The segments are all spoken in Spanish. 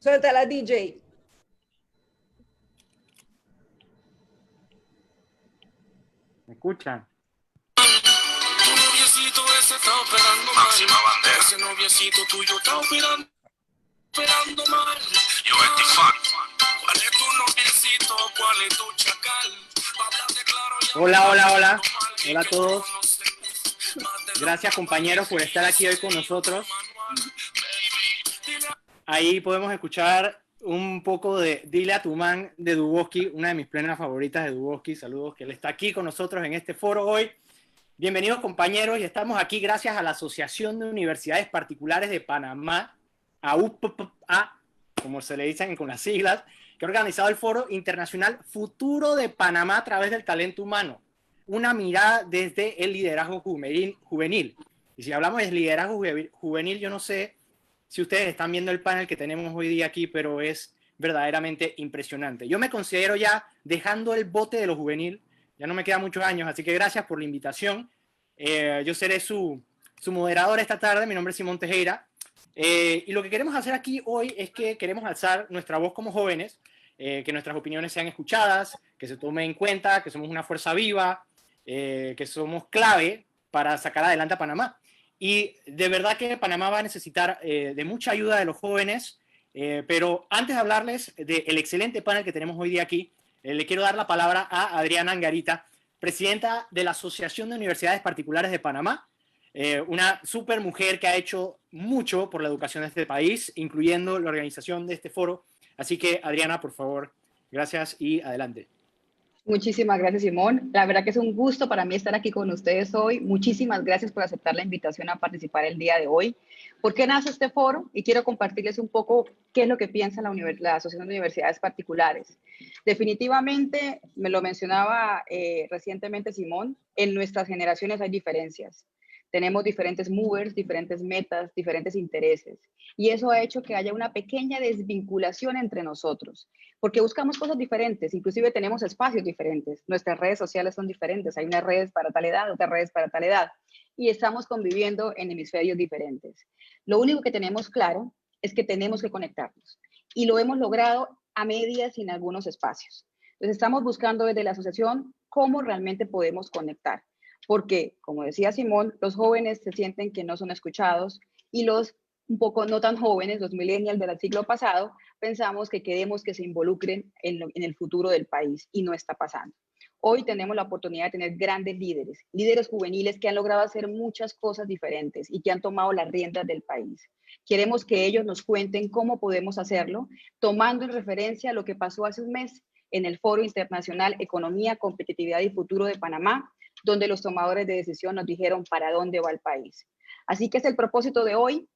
Suéltala, DJ. ¿Me escuchan? Tu noviecito ese está operando mal. Ese noviecito tuyo está operando mal. Yo estoy fan. ¿Cuál es tu noviecito? ¿Cuál es tu chacal? Háblate claro y Hola, hola, hola. Hola a todos. Gracias, compañeros, por estar aquí hoy con nosotros. Ahí podemos escuchar un poco de Dile a tu man de Dubosky, una de mis plenas favoritas de Dubosky. Saludos, que él está aquí con nosotros en este foro hoy. Bienvenidos, compañeros, y estamos aquí gracias a la Asociación de Universidades Particulares de Panamá, AUPPA, como se le dicen con las siglas, que ha organizado el Foro Internacional Futuro de Panamá a través del talento humano. Una mirada desde el liderazgo juvenil. Y si hablamos de liderazgo juvenil, yo no sé si ustedes están viendo el panel que tenemos hoy día aquí, pero es verdaderamente impresionante. Yo me considero ya dejando el bote de lo juvenil, ya no me quedan muchos años, así que gracias por la invitación. Yo seré su moderador esta tarde, mi nombre es Simón Tejera, y lo que queremos hacer aquí hoy es que queremos alzar nuestra voz como jóvenes, que nuestras opiniones sean escuchadas, que se tome en cuenta que somos una fuerza viva, que somos clave para sacar adelante a Panamá. Y de verdad que Panamá va a necesitar de mucha ayuda de los jóvenes, pero antes de hablarles del excelente panel que tenemos hoy día aquí, le quiero dar la palabra a Adriana Angarita, presidenta de la Asociación de Universidades Particulares de Panamá, una super mujer que ha hecho mucho por la educación de este país, incluyendo la organización de este foro. Así que, Adriana, por favor, gracias y adelante. Muchísimas gracias, Simón. La verdad que es un gusto para mí estar aquí con ustedes hoy. Muchísimas gracias por aceptar la invitación a participar el día de hoy. ¿Por qué nace este foro? Y quiero compartirles un poco qué es lo que piensa la Asociación de Universidades Particulares. Definitivamente, me lo mencionaba recientemente Simón, en nuestras generaciones hay diferencias. Tenemos diferentes movers, diferentes metas, diferentes intereses. Y eso ha hecho que haya una pequeña desvinculación entre nosotros, porque buscamos cosas diferentes, inclusive tenemos espacios diferentes. Nuestras redes sociales son diferentes. Hay unas redes para tal edad, otras redes para tal edad. Y estamos conviviendo en hemisferios diferentes. Lo único que tenemos claro es que tenemos que conectarnos. Y lo hemos logrado a medias y en algunos espacios. Entonces estamos buscando desde la asociación cómo realmente podemos conectar. Porque, como decía Simón, los jóvenes se sienten que no son escuchados y los un poco no tan jóvenes, los millennials del siglo pasado, pensamos que queremos que se involucren en el futuro del país y no está pasando. Hoy tenemos la oportunidad de tener grandes líderes, líderes juveniles que han logrado hacer muchas cosas diferentes y que han tomado las riendas del país. Queremos que ellos nos cuenten cómo podemos hacerlo, tomando en referencia lo que pasó hace un mes en el Foro Internacional Economía, Competitividad y Futuro de Panamá, donde los tomadores de decisión nos dijeron para dónde va el país. Así que es el propósito de hoy.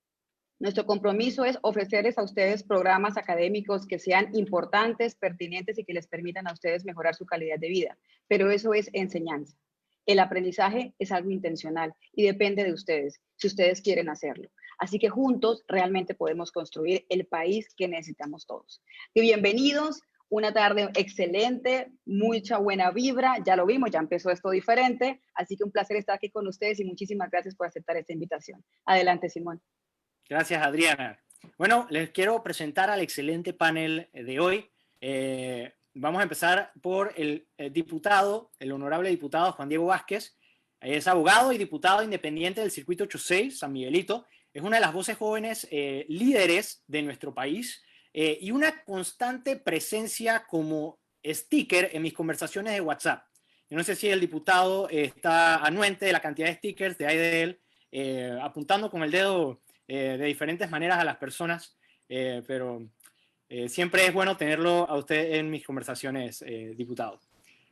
Nuestro compromiso es ofrecerles a ustedes programas académicos que sean importantes, pertinentes y que les permitan a ustedes mejorar su calidad de vida. Pero eso es enseñanza. El aprendizaje es algo intencional y depende de ustedes, si ustedes quieren hacerlo. Así que juntos realmente podemos construir el país que necesitamos todos. Y bienvenidos. Una tarde excelente, mucha buena vibra, ya lo vimos, ya empezó esto diferente, así que un placer estar aquí con ustedes y muchísimas gracias por aceptar esta invitación. Adelante, Simón. Gracias, Adriana. Bueno, les quiero presentar al excelente panel de hoy. Vamos a empezar por el diputado, el honorable diputado Juan Diego Vázquez. Es abogado y diputado independiente del Circuito 86, San Miguelito. Es una de las voces jóvenes líderes de nuestro país y una constante presencia como sticker en mis conversaciones de WhatsApp. Yo no sé si el diputado está anuente de la cantidad de stickers de ahí de él, apuntando con el dedo de diferentes maneras a las personas, pero siempre es bueno tenerlo a usted en mis conversaciones, diputado.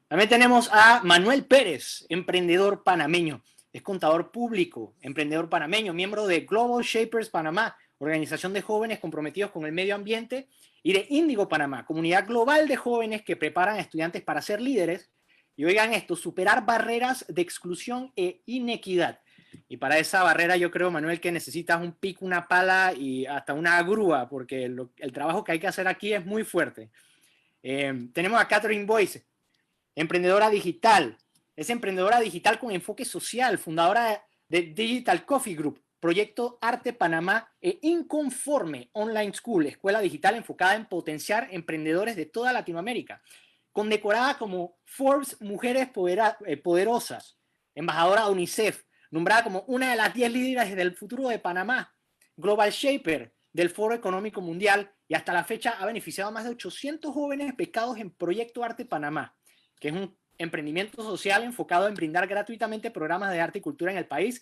También tenemos a Manuel Pérez, emprendedor panameño. Es contador público, emprendedor panameño, miembro de Global Shapers Panamá, organización de jóvenes comprometidos con el medio ambiente, y de Índigo Panamá, comunidad global de jóvenes que preparan a estudiantes para ser líderes. Y oigan esto, superar barreras de exclusión e inequidad. Y para esa barrera yo creo, Manuel, que necesitas un pico, una pala y hasta una grúa, porque el trabajo que hay que hacer aquí es muy fuerte. Tenemos a Catherine Boyce, emprendedora digital. Es emprendedora digital con enfoque social, fundadora de Digital Coffee Group, Proyecto Arte Panamá e Inconforme Online School, escuela digital enfocada en potenciar emprendedores de toda Latinoamérica, condecorada como Forbes Mujeres Poderosas, embajadora de UNICEF, nombrada como una de las 10 líderes del futuro de Panamá, Global Shaper del Foro Económico Mundial, y hasta la fecha ha beneficiado a más de 800 jóvenes becados en Proyecto Arte Panamá, que es un emprendimiento social enfocado en brindar gratuitamente programas de arte y cultura en el país.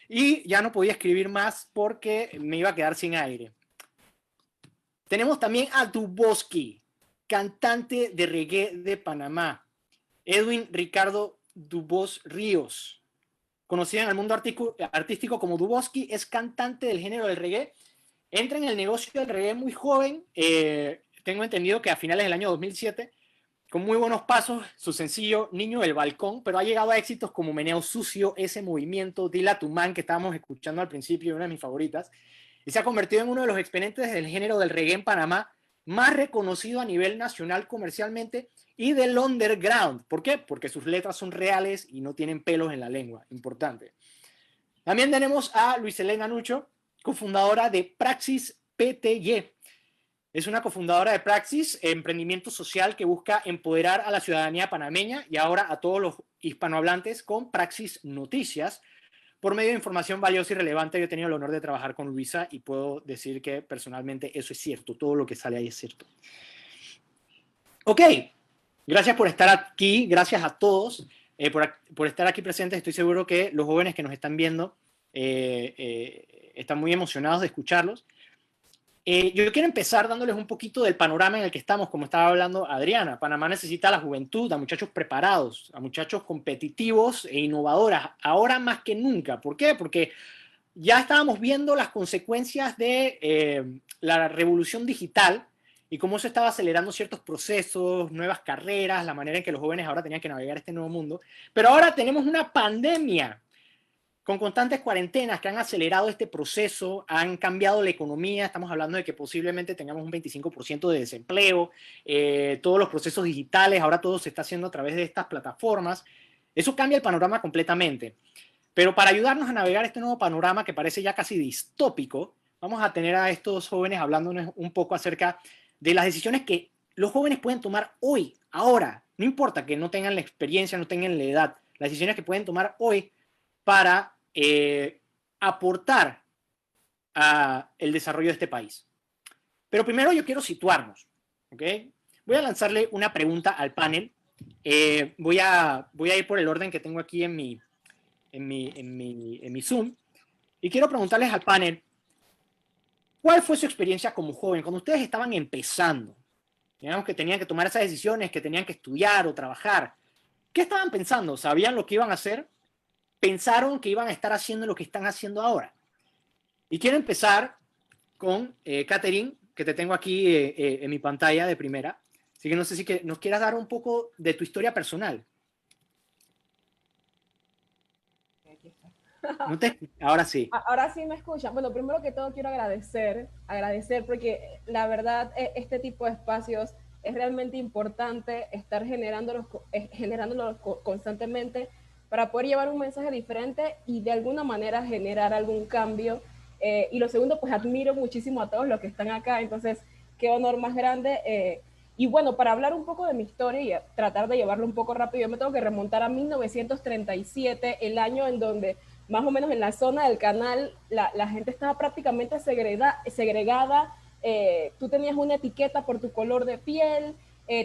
Y ya no podía escribir más porque me iba a quedar sin aire. Tenemos también a Duboski, cantante de reggae de Panamá. Edwin Ricardo Dubos Ríos, conocido en el mundo artístico como Duboski, es cantante del género del reggae. Entra en el negocio del reggae muy joven. Tengo entendido que a finales del año 2007, con muy buenos pasos, su sencillo Niño del Balcón, pero ha llegado a éxitos como Meneo Sucio, Ese Movimiento, Dile a tu man, que estábamos escuchando al principio, una de mis favoritas, y se ha convertido en uno de los exponentes del género del reggae en Panamá, más reconocido a nivel nacional comercialmente y del underground. ¿Por qué? Porque sus letras son reales y no tienen pelos en la lengua. Importante. También tenemos a Luis Elena Nucho, cofundadora de Praxis PTY. Es una cofundadora de Praxis, emprendimiento social que busca empoderar a la ciudadanía panameña y ahora a todos los hispanohablantes con Praxis Noticias. Por medio de información valiosa y relevante, yo he tenido el honor de trabajar con Luisa y puedo decir que personalmente eso es cierto, todo lo que sale ahí es cierto. Ok, gracias por estar aquí, gracias a todos por estar aquí presentes. Estoy seguro que los jóvenes que nos están viendo están muy emocionados de escucharlos. Yo quiero empezar dándoles un poquito del panorama en el que estamos, como estaba hablando Adriana. Panamá necesita a la juventud, a muchachos preparados, a muchachos competitivos e innovadores, ahora más que nunca. ¿Por qué? Porque ya estábamos viendo las consecuencias de la revolución digital y cómo se estaba acelerando ciertos procesos, nuevas carreras, la manera en que los jóvenes ahora tenían que navegar este nuevo mundo. Pero ahora tenemos una pandemia con constantes cuarentenas que han acelerado este proceso, han cambiado la economía. Estamos hablando de que posiblemente tengamos un 25% de desempleo, todos los procesos digitales, ahora todo se está haciendo a través de estas plataformas. Eso cambia el panorama completamente. Pero para ayudarnos a navegar este nuevo panorama que parece ya casi distópico, vamos a tener a estos jóvenes hablándonos un poco acerca de las decisiones que los jóvenes pueden tomar hoy, ahora. No importa que no tengan la experiencia, no tengan la edad, las decisiones que pueden tomar hoy para aportar al desarrollo de este país. Pero primero yo quiero situarnos, ¿ok? Voy a lanzarle una pregunta al panel. Voy a ir por el orden que tengo aquí en mi Zoom. Y quiero preguntarles al panel, ¿cuál fue su experiencia como joven? Cuando ustedes estaban empezando, digamos que tenían que tomar esas decisiones, que tenían que estudiar o trabajar, ¿qué estaban pensando? ¿Sabían lo que iban a hacer? ¿Pensaron que iban a estar haciendo lo que están haciendo ahora? Y quiero empezar con Catherine, que te tengo aquí en mi pantalla de primera. Así que no sé si nos quieras dar un poco de tu historia personal. Ahora sí. Ahora sí me escuchan. Bueno, primero que todo quiero agradecer porque la verdad este tipo de espacios es realmente importante estar generándolos constantemente para poder llevar un mensaje diferente y de alguna manera generar algún cambio. Y lo segundo, pues admiro muchísimo a todos los que están acá, entonces qué honor más grande. Y bueno, para hablar un poco de mi historia y tratar de llevarlo un poco rápido, yo me tengo que remontar a 1937, el año en donde más o menos en la zona del canal la gente estaba prácticamente segregada. Tú tenías una etiqueta por tu color de piel,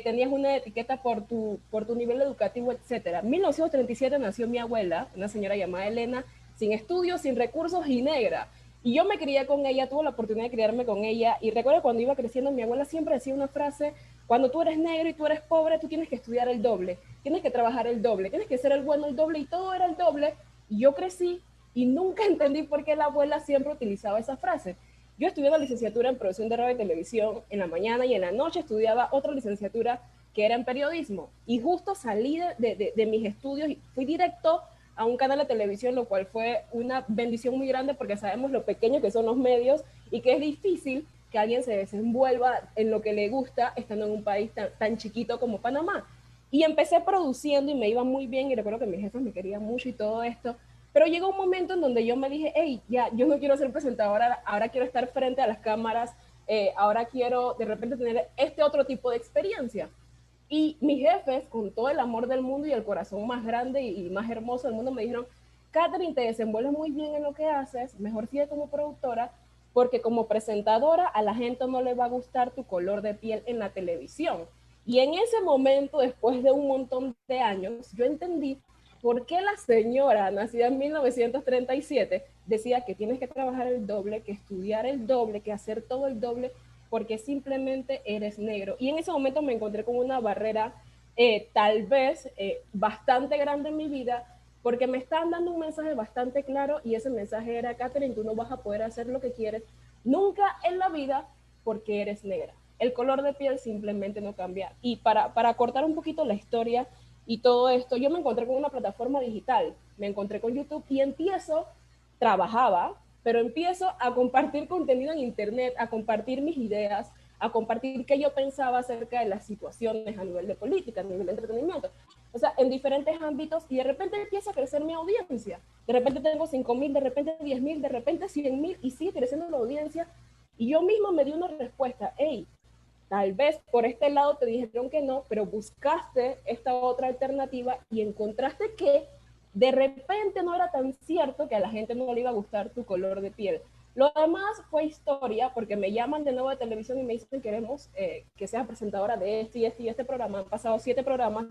tenías una etiqueta por tu nivel educativo, etc. En 1937 nació mi abuela, una señora llamada Elena, sin estudios, sin recursos y negra. Y yo me crié con ella, tuve la oportunidad de criarme con ella, y recuerdo cuando iba creciendo, mi abuela siempre decía una frase: cuando tú eres negro y tú eres pobre, tú tienes que estudiar el doble, tienes que trabajar el doble, tienes que ser el bueno el doble, y todo era el doble. Y yo crecí y nunca entendí por qué la abuela siempre utilizaba esa frase. Yo estudié una licenciatura en producción de radio y televisión en la mañana, y en la noche estudiaba otra licenciatura que era en periodismo. Y justo salí de mis estudios y fui directo a un canal de televisión, lo cual fue una bendición muy grande porque sabemos lo pequeño que son los medios y que es difícil que alguien se desenvuelva en lo que le gusta estando en un país tan chiquito como Panamá. Y empecé produciendo y me iba muy bien, y recuerdo que mis jefes me querían mucho y todo esto, Pero llegó un momento en donde yo me dije, hey, ya, yo no quiero ser presentadora, ahora quiero estar frente a las cámaras, ahora quiero de repente tener este otro tipo de experiencia. Y mis jefes, con todo el amor del mundo y el corazón más grande y más hermoso del mundo, me dijeron, Catherine, te desenvuelves muy bien en lo que haces, mejor sigue como productora, porque como presentadora a la gente no le va a gustar tu color de piel en la televisión. Y en ese momento, después de un montón de años, yo entendí por qué la señora, nacida en 1937, decía que tienes que trabajar el doble, que estudiar el doble, que hacer todo el doble, porque simplemente eres negro. Y en ese momento me encontré con una barrera tal vez bastante grande en mi vida, porque me están dando un mensaje bastante claro y ese mensaje era, Catherine, tú no vas a poder hacer lo que quieres nunca en la vida porque eres negra. El color de piel simplemente no cambia. Y para cortar un poquito la historia y todo esto, yo me encontré con una plataforma digital, me encontré con YouTube y trabajaba, pero empiezo a compartir contenido en internet, a compartir mis ideas, a compartir qué yo pensaba acerca de las situaciones a nivel de política, a nivel de entretenimiento. O sea, en diferentes ámbitos y de repente empieza a crecer mi audiencia. De repente tengo 5.000, de repente 10.000, de repente 100.000 y sigue creciendo la audiencia. Y yo mismo me di una respuesta, hey, tal vez por este lado te dijeron que no, pero buscaste esta otra alternativa y encontraste que de repente no era tan cierto que a la gente no le iba a gustar tu color de piel. Lo demás fue historia, porque me llaman de nuevo de televisión y me dicen queremos que seas presentadora de este y este y este programa. Han pasado 7 programas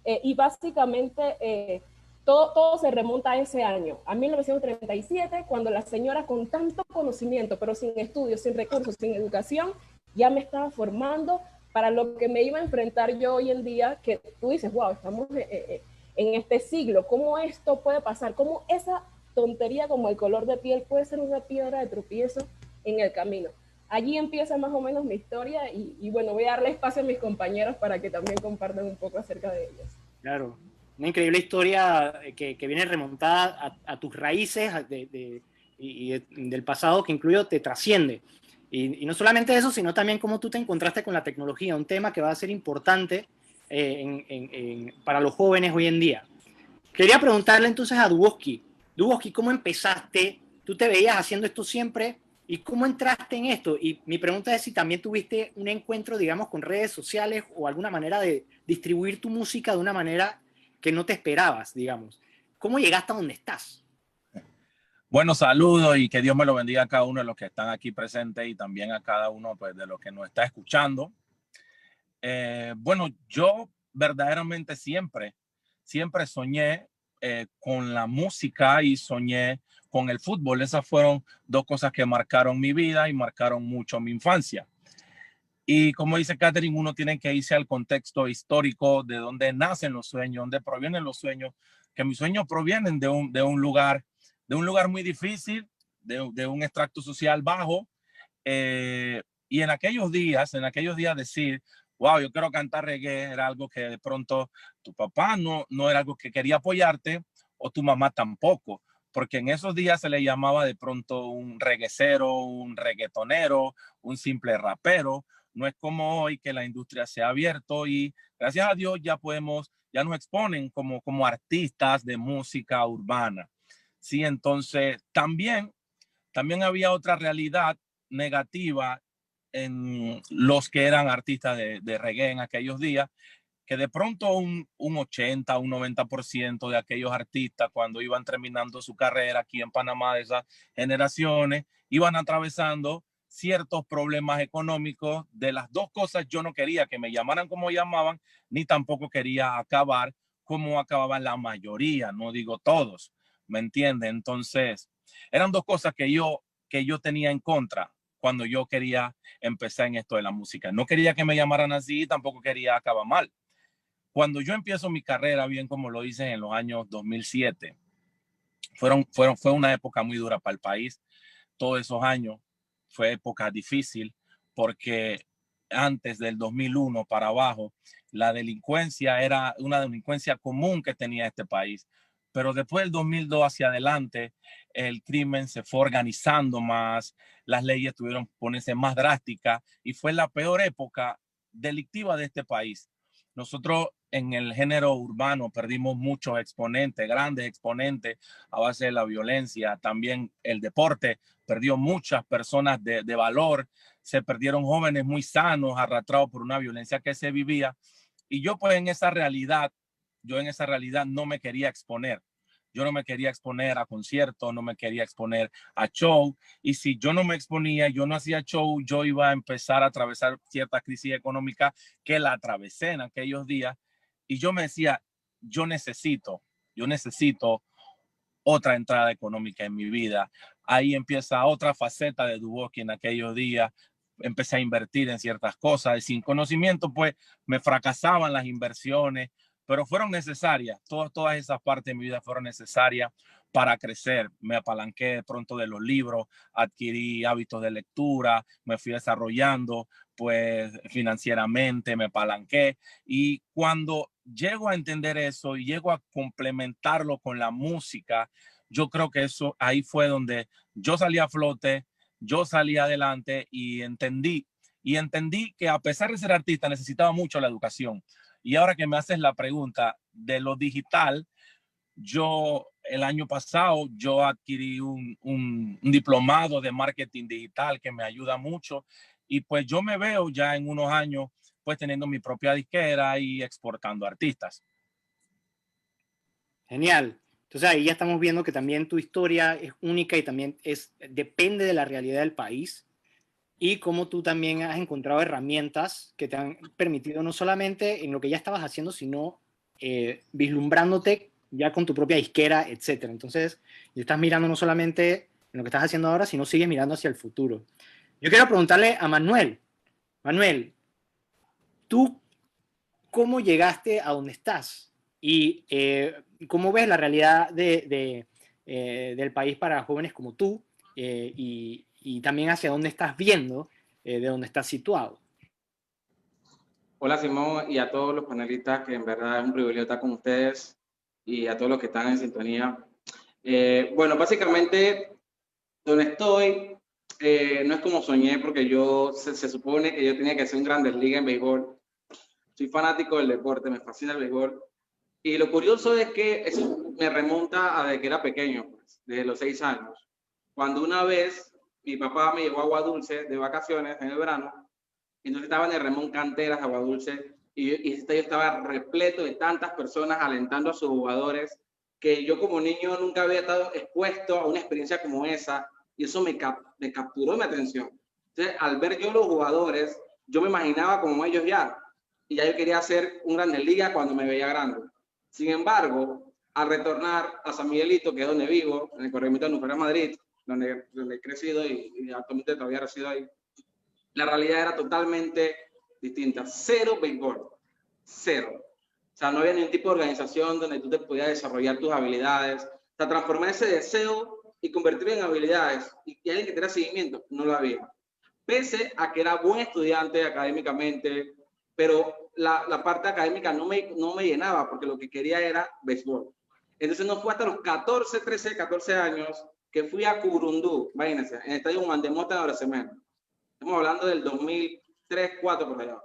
y básicamente todo se remonta a ese año, a 1937, cuando la señora con tanto conocimiento, pero sin estudios, sin recursos, sin educación, ya me estaba formando para lo que me iba a enfrentar yo hoy en día, que tú dices, wow, estamos en este siglo, ¿cómo esto puede pasar? ¿Cómo esa tontería como el color de piel puede ser una piedra de tropiezo en el camino? Allí empieza más o menos mi historia y bueno, voy a darle espacio a mis compañeros para que también compartan un poco acerca de ellos. Claro, una increíble historia que viene remontada a tus raíces del pasado, que incluso te trasciende. Y no solamente eso, sino también cómo tú te encontraste con la tecnología, un tema que va a ser importante para los jóvenes hoy en día. Quería preguntarle entonces a Duboski, ¿cómo empezaste? ¿Tú te veías haciendo esto siempre? ¿Y cómo entraste en esto? Y mi pregunta es si también tuviste un encuentro, digamos, con redes sociales o alguna manera de distribuir tu música de una manera que no te esperabas, digamos. ¿Cómo llegaste a donde estás? Bueno, saludos y que Dios me lo bendiga a cada uno de los que están aquí presentes y también a cada uno pues, de los que nos está escuchando. Bueno, yo verdaderamente siempre soñé con la música y soñé con el fútbol. Esas fueron 2 cosas que marcaron mi vida y marcaron mucho mi infancia. Y como dice Catherine, uno tiene que irse al contexto histórico de donde nacen los sueños, donde provienen los sueños, que mis sueños provienen de un lugar muy difícil, de un extracto social bajo. Y en aquellos días decir, wow, yo quiero cantar reggae, era algo que de pronto tu papá no era algo que quería apoyarte, o tu mamá tampoco, porque en esos días se le llamaba de pronto un reguecero, un reggaetonero, un simple rapero. No es como hoy que la industria se ha abierto y gracias a Dios ya nos exponen como artistas de música urbana. Sí, entonces también había otra realidad negativa en los que eran artistas de reggae en aquellos días, que de pronto un 80, un 90% de aquellos artistas cuando iban terminando su carrera aquí en Panamá, de esas generaciones, iban atravesando ciertos problemas económicos. De las 2 cosas yo no quería que me llamaran como llamaban, ni tampoco quería acabar como acababan la mayoría, no digo todos, ¿me entiende? Entonces, eran 2 cosas que yo tenía en contra cuando yo quería empezar en esto de la música. No quería que me llamaran así, tampoco quería acabar mal. Cuando yo empiezo mi carrera, bien como lo hice en los años 2007, fue una época muy dura para el país. Todos esos años fue época difícil porque antes del 2001 para abajo, la delincuencia era una delincuencia común que tenía este país. Pero después del 2002 hacia adelante, el crimen se fue organizando más, las leyes tuvieron que ponerse más drásticas y fue la peor época delictiva de este país. Nosotros en el género urbano perdimos muchos exponentes, grandes exponentes a base de la violencia. También el deporte perdió muchas personas de valor. Se perdieron jóvenes muy sanos, arrastrados por una violencia que se vivía. Y yo pues en esa realidad no me quería exponer. Yo no me quería exponer a conciertos, no me quería exponer a show. Y si yo no me exponía, yo no hacía show, yo iba a empezar a atravesar cierta crisis económica que la atravesé en aquellos días. Y yo me decía, yo necesito otra entrada económica en mi vida. Ahí empieza otra faceta de Duboski en aquellos días. Empecé a invertir en ciertas cosas. Y sin conocimiento, pues, me fracasaban las inversiones, pero fueron necesarias. Todas esas partes de mi vida fueron necesarias para crecer. Me apalanqué de pronto de los libros, adquirí hábitos de lectura, me fui desarrollando, pues, financieramente, me apalanqué. Y cuando llego a entender eso y llego a complementarlo con la música, yo creo que eso ahí fue donde yo salí a flote, yo salí adelante y entendí que a pesar de ser artista necesitaba mucho la educación. Y ahora que me haces la pregunta de lo digital, yo el año pasado yo adquirí un diplomado de marketing digital que me ayuda mucho y pues yo me veo ya en unos años pues teniendo mi propia disquera y exportando artistas. Genial. Entonces ahí ya estamos viendo que también tu historia es única y también depende de la realidad del país y cómo tú también has encontrado herramientas que te han permitido no solamente en lo que ya estabas haciendo, sino vislumbrándote ya con tu propia disquera, etc. Entonces, estás mirando no solamente en lo que estás haciendo ahora, sino sigues mirando hacia el futuro. Yo quiero preguntarle a Manuel. Manuel, ¿tú cómo llegaste a donde estás? Y cómo ves la realidad del país para jóvenes como tú y también hacia dónde estás viendo, de dónde estás situado. Hola Simón y a todos los panelistas, que en verdad es un privilegio estar con ustedes y a todos los que están en sintonía. Bueno, básicamente donde estoy no es como soñé, porque se supone que yo tenía que ser un Grandes Ligas en béisbol. Soy fanático del deporte, me fascina el béisbol. Y lo curioso es que eso me remonta a desde que era pequeño, pues, desde los 6 años. Cuando una vez mi papá me llevó a Agua Dulce de vacaciones en el verano, y entonces estaba en el Ramón Canteras, Agua Dulce, y ese estadio estaba repleto de tantas personas alentando a sus jugadores, que yo como niño nunca había estado expuesto a una experiencia como esa, y eso me capturó mi atención. Entonces, al ver yo los jugadores, yo me imaginaba como ellos ya, y ya yo quería ser un Grandes Ligas cuando me veía grande. Sin embargo, al retornar a San Miguelito, que es donde vivo, en el corregimiento de Nueva Madrid, donde he crecido y actualmente todavía resido ahí, la realidad era totalmente distinta. Cero béisbol, cero. O sea, no había ningún tipo de organización donde tú te podías desarrollar tus habilidades. O sea, transformar ese deseo y convertirlo en habilidades y alguien que te diera seguimiento, no lo había. Pese a que era buen estudiante académicamente, pero la parte académica no me llenaba, porque lo que quería era béisbol. Entonces no fue hasta los 14 años que fui a Curundú, imagínense, en el estadio Mandemota de Abracemen. Estamos hablando del 2003, 2004 por allá.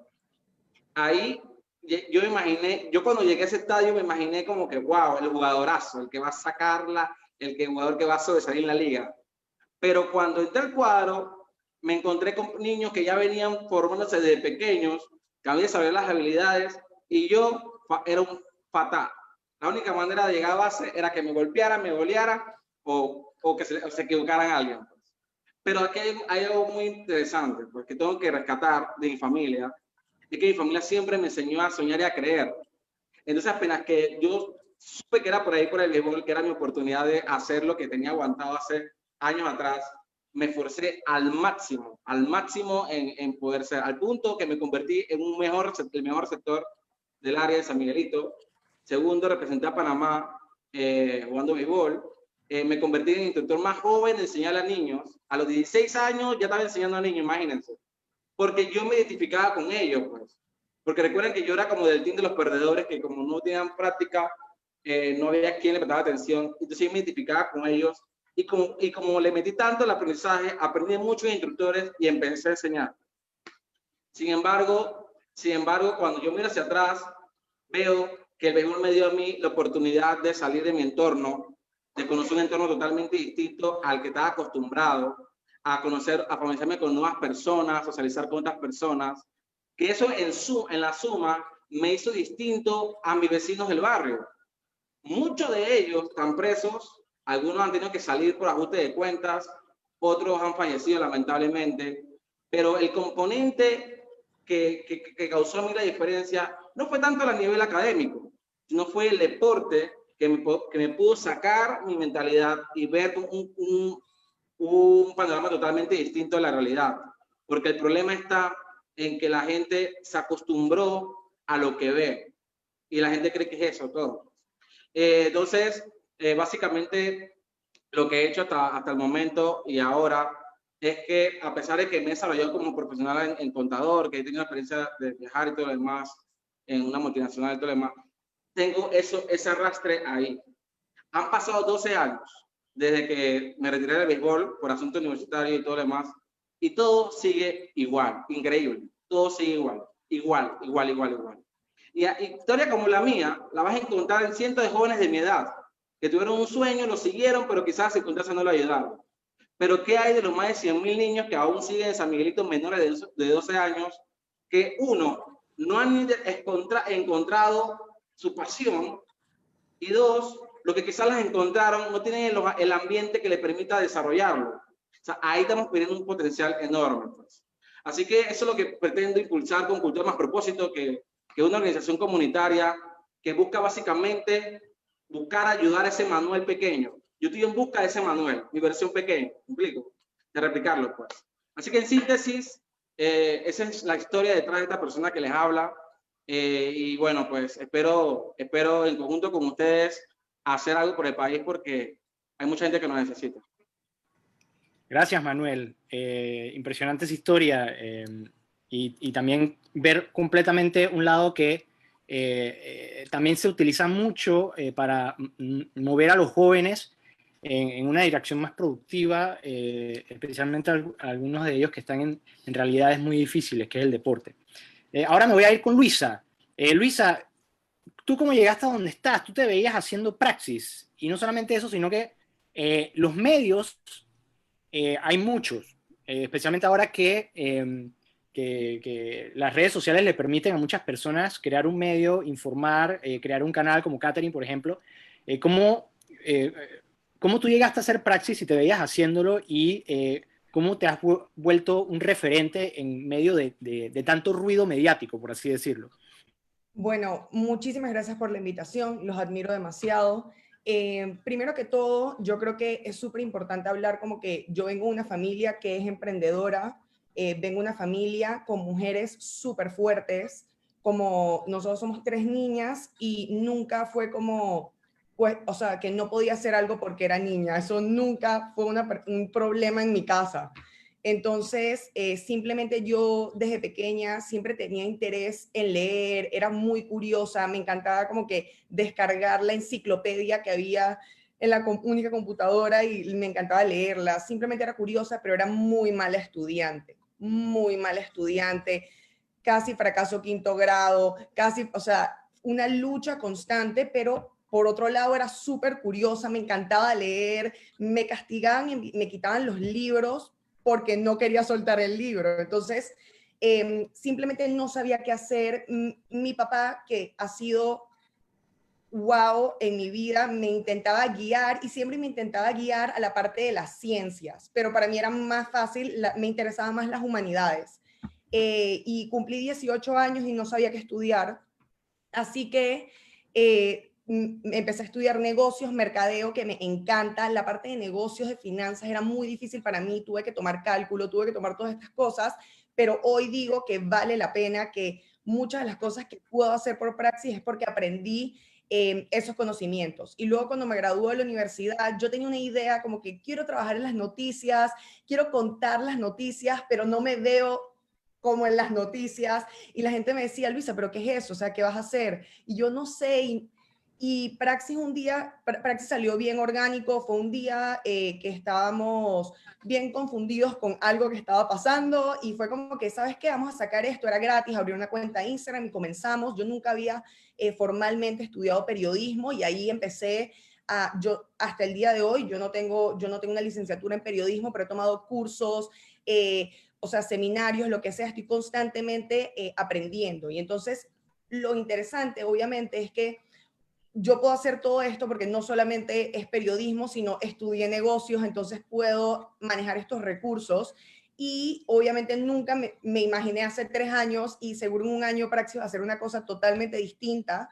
Ahí yo cuando llegué a ese estadio me imaginé como que, wow, el jugadorazo, el que va a sacarla, el jugador que va a sobresalir en la liga. Pero cuando entré al cuadro, me encontré con niños que ya venían formándose desde pequeños, que habían saber las habilidades, y yo era un fatal. La única manera de llegar a base era que me golpearan, me goleara, o que se equivocaran a alguien. Pero aquí hay algo muy interesante, porque tengo que rescatar de mi familia, es que mi familia siempre me enseñó a soñar y a creer. Entonces, apenas que yo supe que era por ahí, por el béisbol, que era mi oportunidad de hacer lo que tenía aguantado hace años atrás, me esforcé al máximo en poder ser, al punto que me convertí en el mejor sector del área de San Miguelito. Segundo, representé a Panamá jugando béisbol. Me convertí en el instructor más joven de enseñar a niños. A los 16 años ya estaba enseñando a niños, imagínense. Porque yo me identificaba con ellos, pues. Porque recuerden que yo era como del team de los perdedores, que como no tenían práctica, no había quien le prestaba atención. Entonces yo me identificaba con ellos. Y como le metí tanto el aprendizaje, aprendí muchos instructores y empecé a enseñar. Sin embargo, cuando yo miro hacia atrás, veo que el béisbol me dio a mí la oportunidad de salir de mi entorno, de conocer un entorno totalmente distinto al que estaba acostumbrado, a conocer, a familiarizarme con nuevas personas, socializar con otras personas, que eso en la suma me hizo distinto a mis vecinos del barrio. Muchos de ellos están presos, algunos han tenido que salir por ajuste de cuentas, otros han fallecido lamentablemente, pero el componente que causó a mí la diferencia no fue tanto a nivel académico, sino fue el deporte que me pudo sacar mi mentalidad y ver un panorama totalmente distinto a la realidad. Porque el problema está en que la gente se acostumbró a lo que ve y la gente cree que es eso todo. Entonces, básicamente lo que he hecho hasta el momento y ahora es que, a pesar de que me he desarrollado como profesional en contador, que he tenido experiencia de viajar y todo lo demás, en una multinacional y todo lo demás, tengo ese arrastre ahí. Han pasado 12 años desde que me retiré del béisbol por asunto universitario y todo lo demás, y todo sigue igual, increíble, todo sigue igual, igual. Y historia como la mía la vas a encontrar en cientos de jóvenes de mi edad, que tuvieron un sueño, lo siguieron, pero quizás las circunstancias no lo ayudaron. Pero ¿qué hay de los más de 100,000 niños que aún siguen en San Miguelito, menores de 12 años, que uno, no han encontrado su pasión, y dos, lo que quizás las encontraron, no tienen el ambiente que les permita desarrollarlo? O sea, ahí estamos pidiendo un potencial enorme, pues. Así que eso es lo que pretendo impulsar con Cultura Más Propósito, que es una organización comunitaria que busca básicamente ayudar a ese Manuel pequeño. Yo estoy en busca de ese Manuel, mi versión pequeña, ¿me explico? De replicarlo, pues. Así que en síntesis, esa es la historia detrás de esta persona que les habla. Y bueno, pues espero en conjunto con ustedes hacer algo por el país, porque hay mucha gente que nos necesita. Gracias, Manuel. Impresionante esa historia, y también ver completamente un lado que también se utiliza mucho para mover a los jóvenes en una dirección más productiva, especialmente algunos de ellos que están en realidades muy difíciles, que es el deporte. Ahora me voy a ir con Luisa. Luisa, ¿tú cómo llegaste a donde estás? Tú te veías haciendo praxis, y no solamente eso, sino que los medios, hay muchos, especialmente ahora que las redes sociales le permiten a muchas personas crear un medio, informar, crear un canal como Catherine, por ejemplo. ¿Cómo tú llegaste a hacer praxis y te veías haciéndolo, y cómo te has vuelto un referente en medio de tanto ruido mediático, por así decirlo? Bueno, muchísimas gracias por la invitación, los admiro demasiado. Primero que todo, yo creo que es súper importante hablar como que yo vengo de una familia que es emprendedora, vengo de una familia con mujeres súper fuertes, como nosotros somos 3 niñas y nunca fue como, pues, o sea, que no podía hacer algo porque era niña, eso nunca fue un problema en mi casa. Entonces, simplemente yo desde pequeña siempre tenía interés en leer, era muy curiosa, me encantaba como que descargar la enciclopedia que había en la única computadora y me encantaba leerla. Simplemente era curiosa, pero era muy mala estudiante, casi fracaso 5º grado, casi, o sea, una lucha constante, pero por otro lado era súper curiosa, me encantaba leer, me castigaban y me quitaban los libros porque no quería soltar el libro. Entonces, simplemente no sabía qué hacer. Mi papá, que ha sido wow en mi vida, me intentaba guiar y siempre me intentaba guiar a la parte de las ciencias, pero para mí era más fácil, me interesaban más las humanidades. Y cumplí 18 años y no sabía qué estudiar, así que empecé a estudiar negocios, mercadeo, que me encanta. La parte de negocios, de finanzas, era muy difícil para mí. Tuve que tomar cálculo, tuve que tomar todas estas cosas, pero hoy digo que vale la pena, que muchas de las cosas que puedo hacer por praxis es porque aprendí esos conocimientos. Y luego cuando me gradué de la universidad, yo tenía una idea como que quiero trabajar en las noticias, quiero contar las noticias, pero no me veo como en las noticias. Y la gente me decía, Luisa, ¿pero qué es eso? O sea, ¿qué vas a hacer? Y yo no sé, Y Praxis Praxis salió bien orgánico, fue un día que estábamos bien confundidos con algo que estaba pasando y fue como que, ¿sabes qué? Vamos a sacar esto, era gratis, abrí una cuenta de Instagram y comenzamos. Yo nunca había formalmente estudiado periodismo y ahí empecé yo hasta el día de hoy, yo no tengo una licenciatura en periodismo, pero he tomado cursos, o sea, seminarios, lo que sea, estoy constantemente aprendiendo. Y entonces, lo interesante, obviamente, es que yo puedo hacer todo esto porque no solamente es periodismo, sino estudié negocios, entonces puedo manejar estos recursos. Y obviamente nunca me imaginé hace 3 años y seguro en un año Praxis va a hacer una cosa totalmente distinta.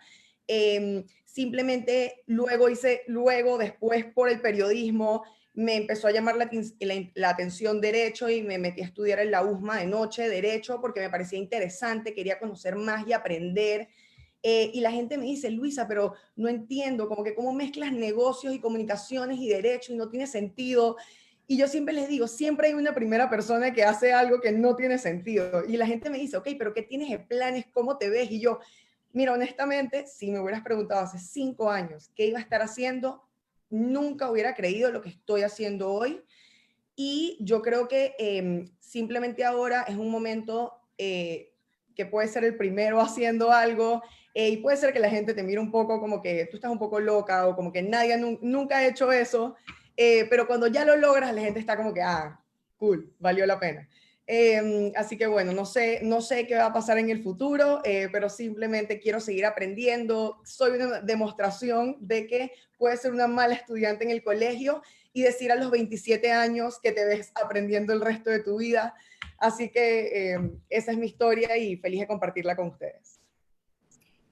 Simplemente después por el periodismo, me empezó a llamar la atención derecho y me metí a estudiar en la USMA de noche, derecho, porque me parecía interesante, quería conocer más y aprender. Y la gente me dice, Luisa, pero no entiendo, como que cómo mezclas negocios y comunicaciones y derecho y no tiene sentido. Y yo siempre les digo, siempre hay una primera persona que hace algo que no tiene sentido. Y la gente me dice, ok, pero ¿qué tienes de planes? ¿Cómo te ves? Y yo, mira, honestamente, si me hubieras preguntado hace 5 años qué iba a estar haciendo, nunca hubiera creído lo que estoy haciendo hoy. Y yo creo que simplemente ahora es un momento que puede ser el primero haciendo algo y puede ser que la gente te mire un poco como que tú estás un poco loca o como que nadie nunca ha hecho eso, pero cuando ya lo logras la gente está como que, cool, valió la pena. Así que bueno, no sé qué va a pasar en el futuro, pero simplemente quiero seguir aprendiendo. Soy una demostración de que puedes ser una mala estudiante en el colegio y decir a los 27 años que te ves aprendiendo el resto de tu vida. Así que esa es mi historia y feliz de compartirla con ustedes.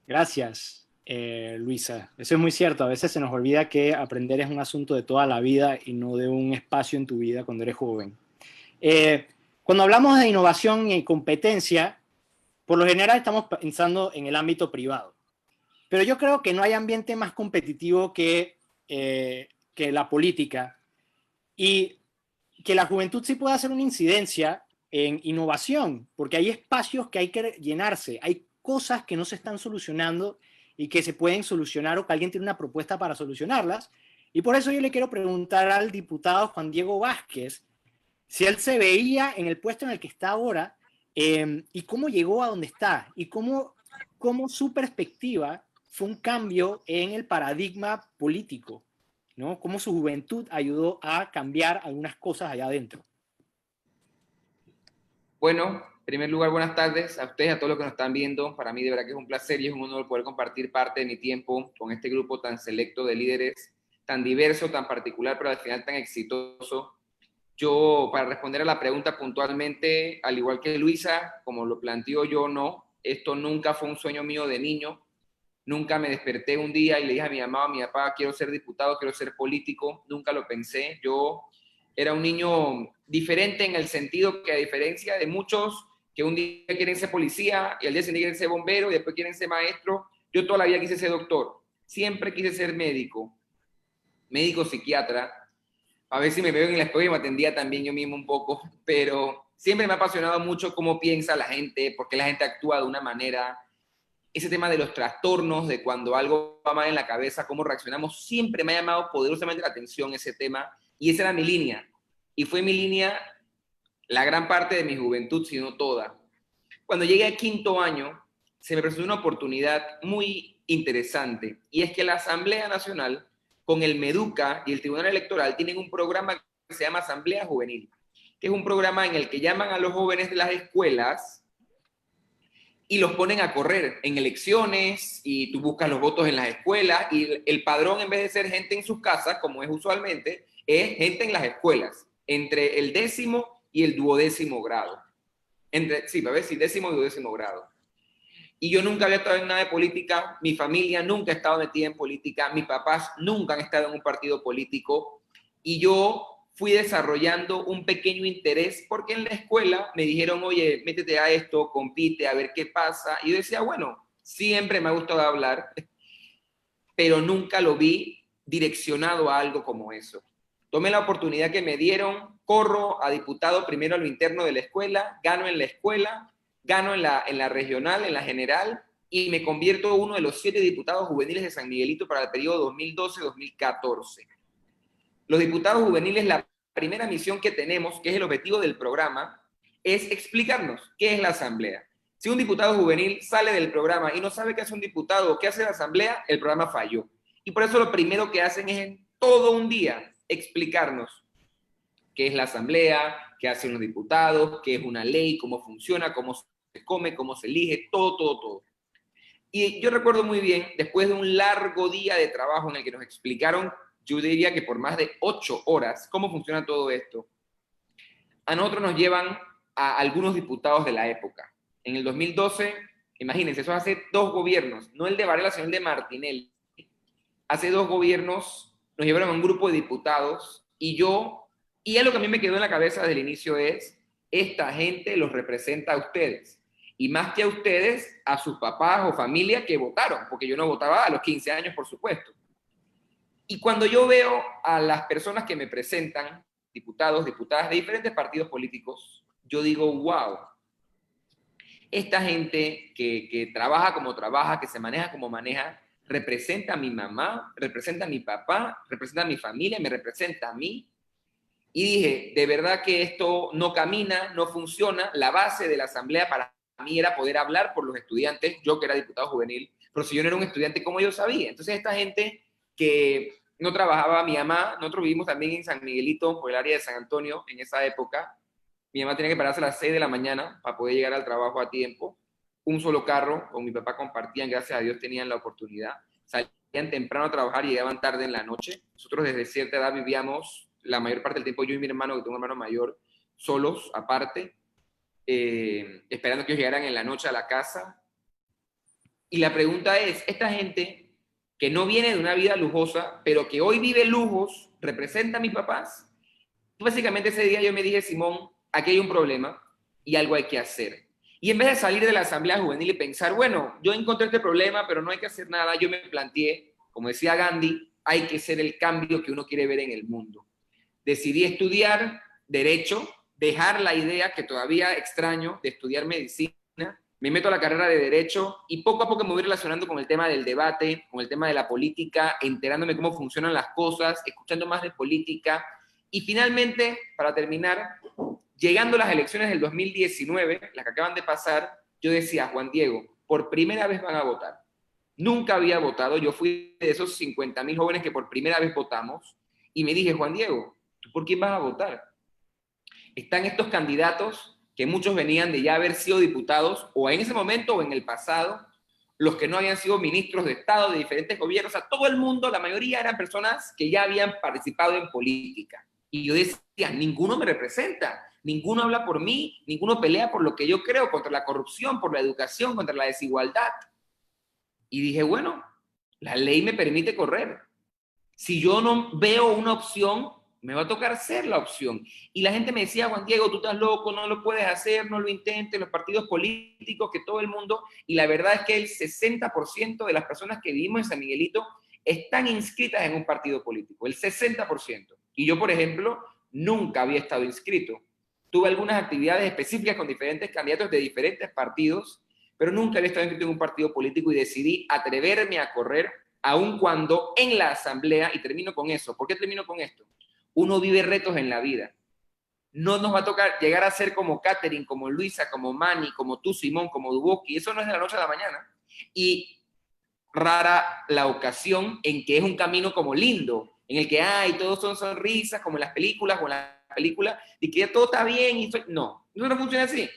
Gracias, Luisa. Eso es muy cierto. A veces se nos olvida que aprender es un asunto de toda la vida y no de un espacio en tu vida cuando eres joven. Cuando hablamos de innovación y competencia, por lo general estamos pensando en el ámbito privado. Pero yo creo que no hay ambiente más competitivo que la política y que la juventud sí puede hacer una incidencia en innovación, porque hay espacios que hay que llenarse, hay cosas que no se están solucionando y que se pueden solucionar o que alguien tiene una propuesta para solucionarlas. Y por eso yo le quiero preguntar al diputado Juan Diego Vázquez si él se veía en el puesto en el que está ahora y cómo llegó a donde está y cómo su perspectiva fue un cambio en el paradigma político, ¿no? Cómo su juventud ayudó a cambiar algunas cosas allá adentro. Bueno, en primer lugar, buenas tardes a ustedes, a todos los que nos están viendo. Para mí de verdad que es un placer y es un honor poder compartir parte de mi tiempo con este grupo tan selecto de líderes, tan diverso, tan particular, pero al final tan exitoso. Yo, para responder a la pregunta puntualmente, al igual que Luisa, como lo planteo yo, no, esto nunca fue un sueño mío de niño. Nunca me desperté un día y le dije a mi mamá, a mi papá, quiero ser diputado, quiero ser político. Nunca lo pensé. Yo era un niño diferente en el sentido que, a diferencia de muchos que un día quieren ser policía y al día siguiente quieren ser bombero y después quieren ser maestro, yo toda la vida quise ser doctor. Siempre quise ser médico psiquiatra. A ver si me veo en el espejo y me atendía también yo mismo un poco, pero siempre me ha apasionado mucho cómo piensa la gente, por qué la gente actúa de una manera. Ese tema de los trastornos, de cuando algo va mal en la cabeza, cómo reaccionamos, siempre me ha llamado poderosamente la atención ese tema, y esa era mi línea. Y fue mi línea la gran parte de mi juventud, si no toda. Cuando llegué al 5º año, se me presentó una oportunidad muy interesante, y es que la Asamblea Nacional, con el MEDUCA y el Tribunal Electoral, tienen un programa que se llama Asamblea Juvenil, que es un programa en el que llaman a los jóvenes de las escuelas y los ponen a correr en elecciones, y tú buscas los votos en las escuelas, y el padrón, en vez de ser gente en sus casas, como es usualmente, es gente en las escuelas, entre el 10º y el 12º grado. Décimo y 12º grado. Y yo nunca había estado en nada de política, mi familia nunca ha estado metida en política, mis papás nunca han estado en un partido político, y yo fui desarrollando un pequeño interés porque en la escuela me dijeron, oye, métete a esto, compite, a ver qué pasa. Y yo decía, bueno, siempre me ha gustado hablar, pero nunca lo vi direccionado a algo como eso. Tomé la oportunidad que me dieron, corro a diputado primero a lo interno de la escuela, gano en la escuela, gano en la regional, en la general, y me convierto en uno de los 7 diputados juveniles de San Miguelito para el periodo 2012-2014. Los diputados juveniles, la primera misión que tenemos, que es el objetivo del programa, es explicarnos qué es la asamblea. Si un diputado juvenil sale del programa y no sabe qué hace un diputado o qué hace la asamblea, el programa falló. Y por eso lo primero que hacen es en todo un día explicarnos qué es la asamblea, qué hacen los diputados, qué es una ley, cómo funciona, cómo se come, cómo se elige, todo. Y yo recuerdo muy bien, después de un largo día de trabajo en el que nos explicaron, yo diría que por más de 8 horas, cómo funciona todo esto, a nosotros nos llevan a algunos diputados de la época. En el 2012, imagínense, eso hace 2 gobiernos, no el de Varela, sino el de Martinelli. Hace 2 gobiernos nos llevaron a un grupo de diputados y es lo que a mí me quedó en la cabeza desde el inicio es, esta gente los representa a ustedes. Y más que a ustedes, a sus papás o familia que votaron, porque yo no votaba a los 15 años, por supuesto. Y cuando yo veo a las personas que me presentan, diputados, diputadas de diferentes partidos políticos, yo digo, wow, esta gente que trabaja como trabaja, que se maneja como maneja, representa a mi mamá, representa a mi papá, representa a mi familia, me representa a mí. Y dije, de verdad que esto no camina, no funciona. La base de la asamblea para mí era poder hablar por los estudiantes, yo que era diputado juvenil, pero si yo no era un estudiante, ¿cómo yo sabía? Entonces esta gente que no trabajaba, mi mamá, nosotros vivimos también en San Miguelito, por el área de San Antonio, en esa época, mi mamá tenía que pararse a las 6 de la mañana para poder llegar al trabajo a tiempo, un solo carro, con mi papá compartían, gracias a Dios tenían la oportunidad, salían temprano a trabajar y llegaban tarde en la noche. Nosotros desde cierta edad vivíamos la mayor parte del tiempo, yo y mi hermano, que tengo un hermano mayor, solos, aparte, esperando que ellos llegaran en la noche a la casa. Y la pregunta es, esta gente que no viene de una vida lujosa, pero que hoy vive lujos, ¿representa a mis papás? Básicamente ese día yo me dije, Simón, aquí hay un problema y algo hay que hacer. Y en vez de salir de la asamblea juvenil y pensar, bueno, yo encontré este problema, pero no hay que hacer nada, yo me planteé, como decía Gandhi, hay que ser el cambio que uno quiere ver en el mundo. Decidí estudiar Derecho, dejar la idea que todavía extraño de estudiar medicina, me meto a la carrera de Derecho y poco a poco me voy relacionando con el tema del debate, con el tema de la política, enterándome cómo funcionan las cosas, escuchando más de política y finalmente, para terminar, llegando a las elecciones del 2019, las que acaban de pasar, yo decía, Juan Diego, por primera vez van a votar. Nunca había votado, yo fui de esos 50.000 jóvenes que por primera vez votamos y me dije, Juan Diego, ¿tú por quién vas a votar? Están estos candidatos que muchos venían de ya haber sido diputados, o en ese momento o en el pasado, los que no habían sido ministros de Estado de diferentes gobiernos, a todo el mundo, la mayoría eran personas que ya habían participado en política. Y yo decía, ninguno me representa, ninguno habla por mí, ninguno pelea por lo que yo creo, contra la corrupción, por la educación, contra la desigualdad. Y dije, bueno, la ley me permite correr. Si yo no veo una opción, me va a tocar ser la opción. Y la gente me decía, Juan Diego, tú estás loco, no lo puedes hacer, no lo intentes, los partidos políticos, que todo el mundo, y la verdad es que el 60% de las personas que vivimos en San Miguelito están inscritas en un partido político, el 60%. Y yo, por ejemplo, nunca había estado inscrito. Tuve algunas actividades específicas con diferentes candidatos de diferentes partidos, pero nunca había estado inscrito en un partido político y decidí atreverme a correr, aun cuando en la asamblea, y termino con eso. ¿Por qué termino con esto? Uno vive retos en la vida. No nos va a tocar llegar a ser como Catherine, como Luisa, como Manny, como tú, Simón, como Duboski. Eso no es de la noche a la mañana. Y rara la ocasión en que es un camino como lindo, en el que todos son sonrisas, como en las películas, o en la película, y que ya todo está bien. No, eso no funciona así.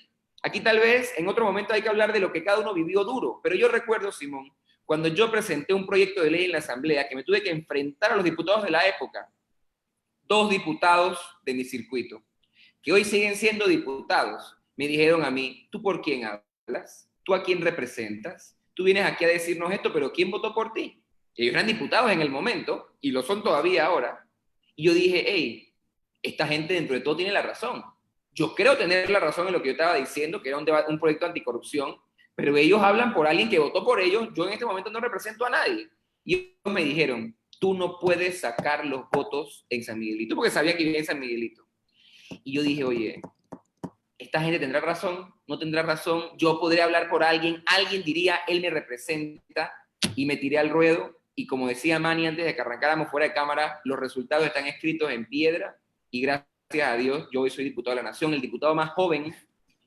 Aquí tal vez en otro momento hay que hablar de lo que cada uno vivió duro. Pero yo recuerdo, Simón, cuando yo presenté un proyecto de ley en la asamblea, que me tuve que enfrentar a los diputados de la época, 2 diputados de mi circuito, que hoy siguen siendo diputados, me dijeron a mí, ¿tú por quién hablas? ¿Tú a quién representas? Tú vienes aquí a decirnos esto, pero ¿quién votó por ti? Ellos eran diputados en el momento, y lo son todavía ahora. Y yo dije, hey, esta gente dentro de todo tiene la razón. Yo creo tener la razón en lo que yo estaba diciendo, que era un proyecto anticorrupción, pero ellos hablan por alguien que votó por ellos, yo en este momento no represento a nadie. Y ellos me dijeron, tú no puedes sacar los votos en San Miguelito, porque sabía que vivía en San Miguelito. Y yo dije, oye, esta gente tendrá razón, no tendrá razón, yo podré hablar por alguien, alguien diría, él me representa, y me tiré al ruedo, y como decía Manny antes de que arrancáramos fuera de cámara, los resultados están escritos en piedra, y gracias a Dios, yo hoy soy diputado de la Nación, el diputado más joven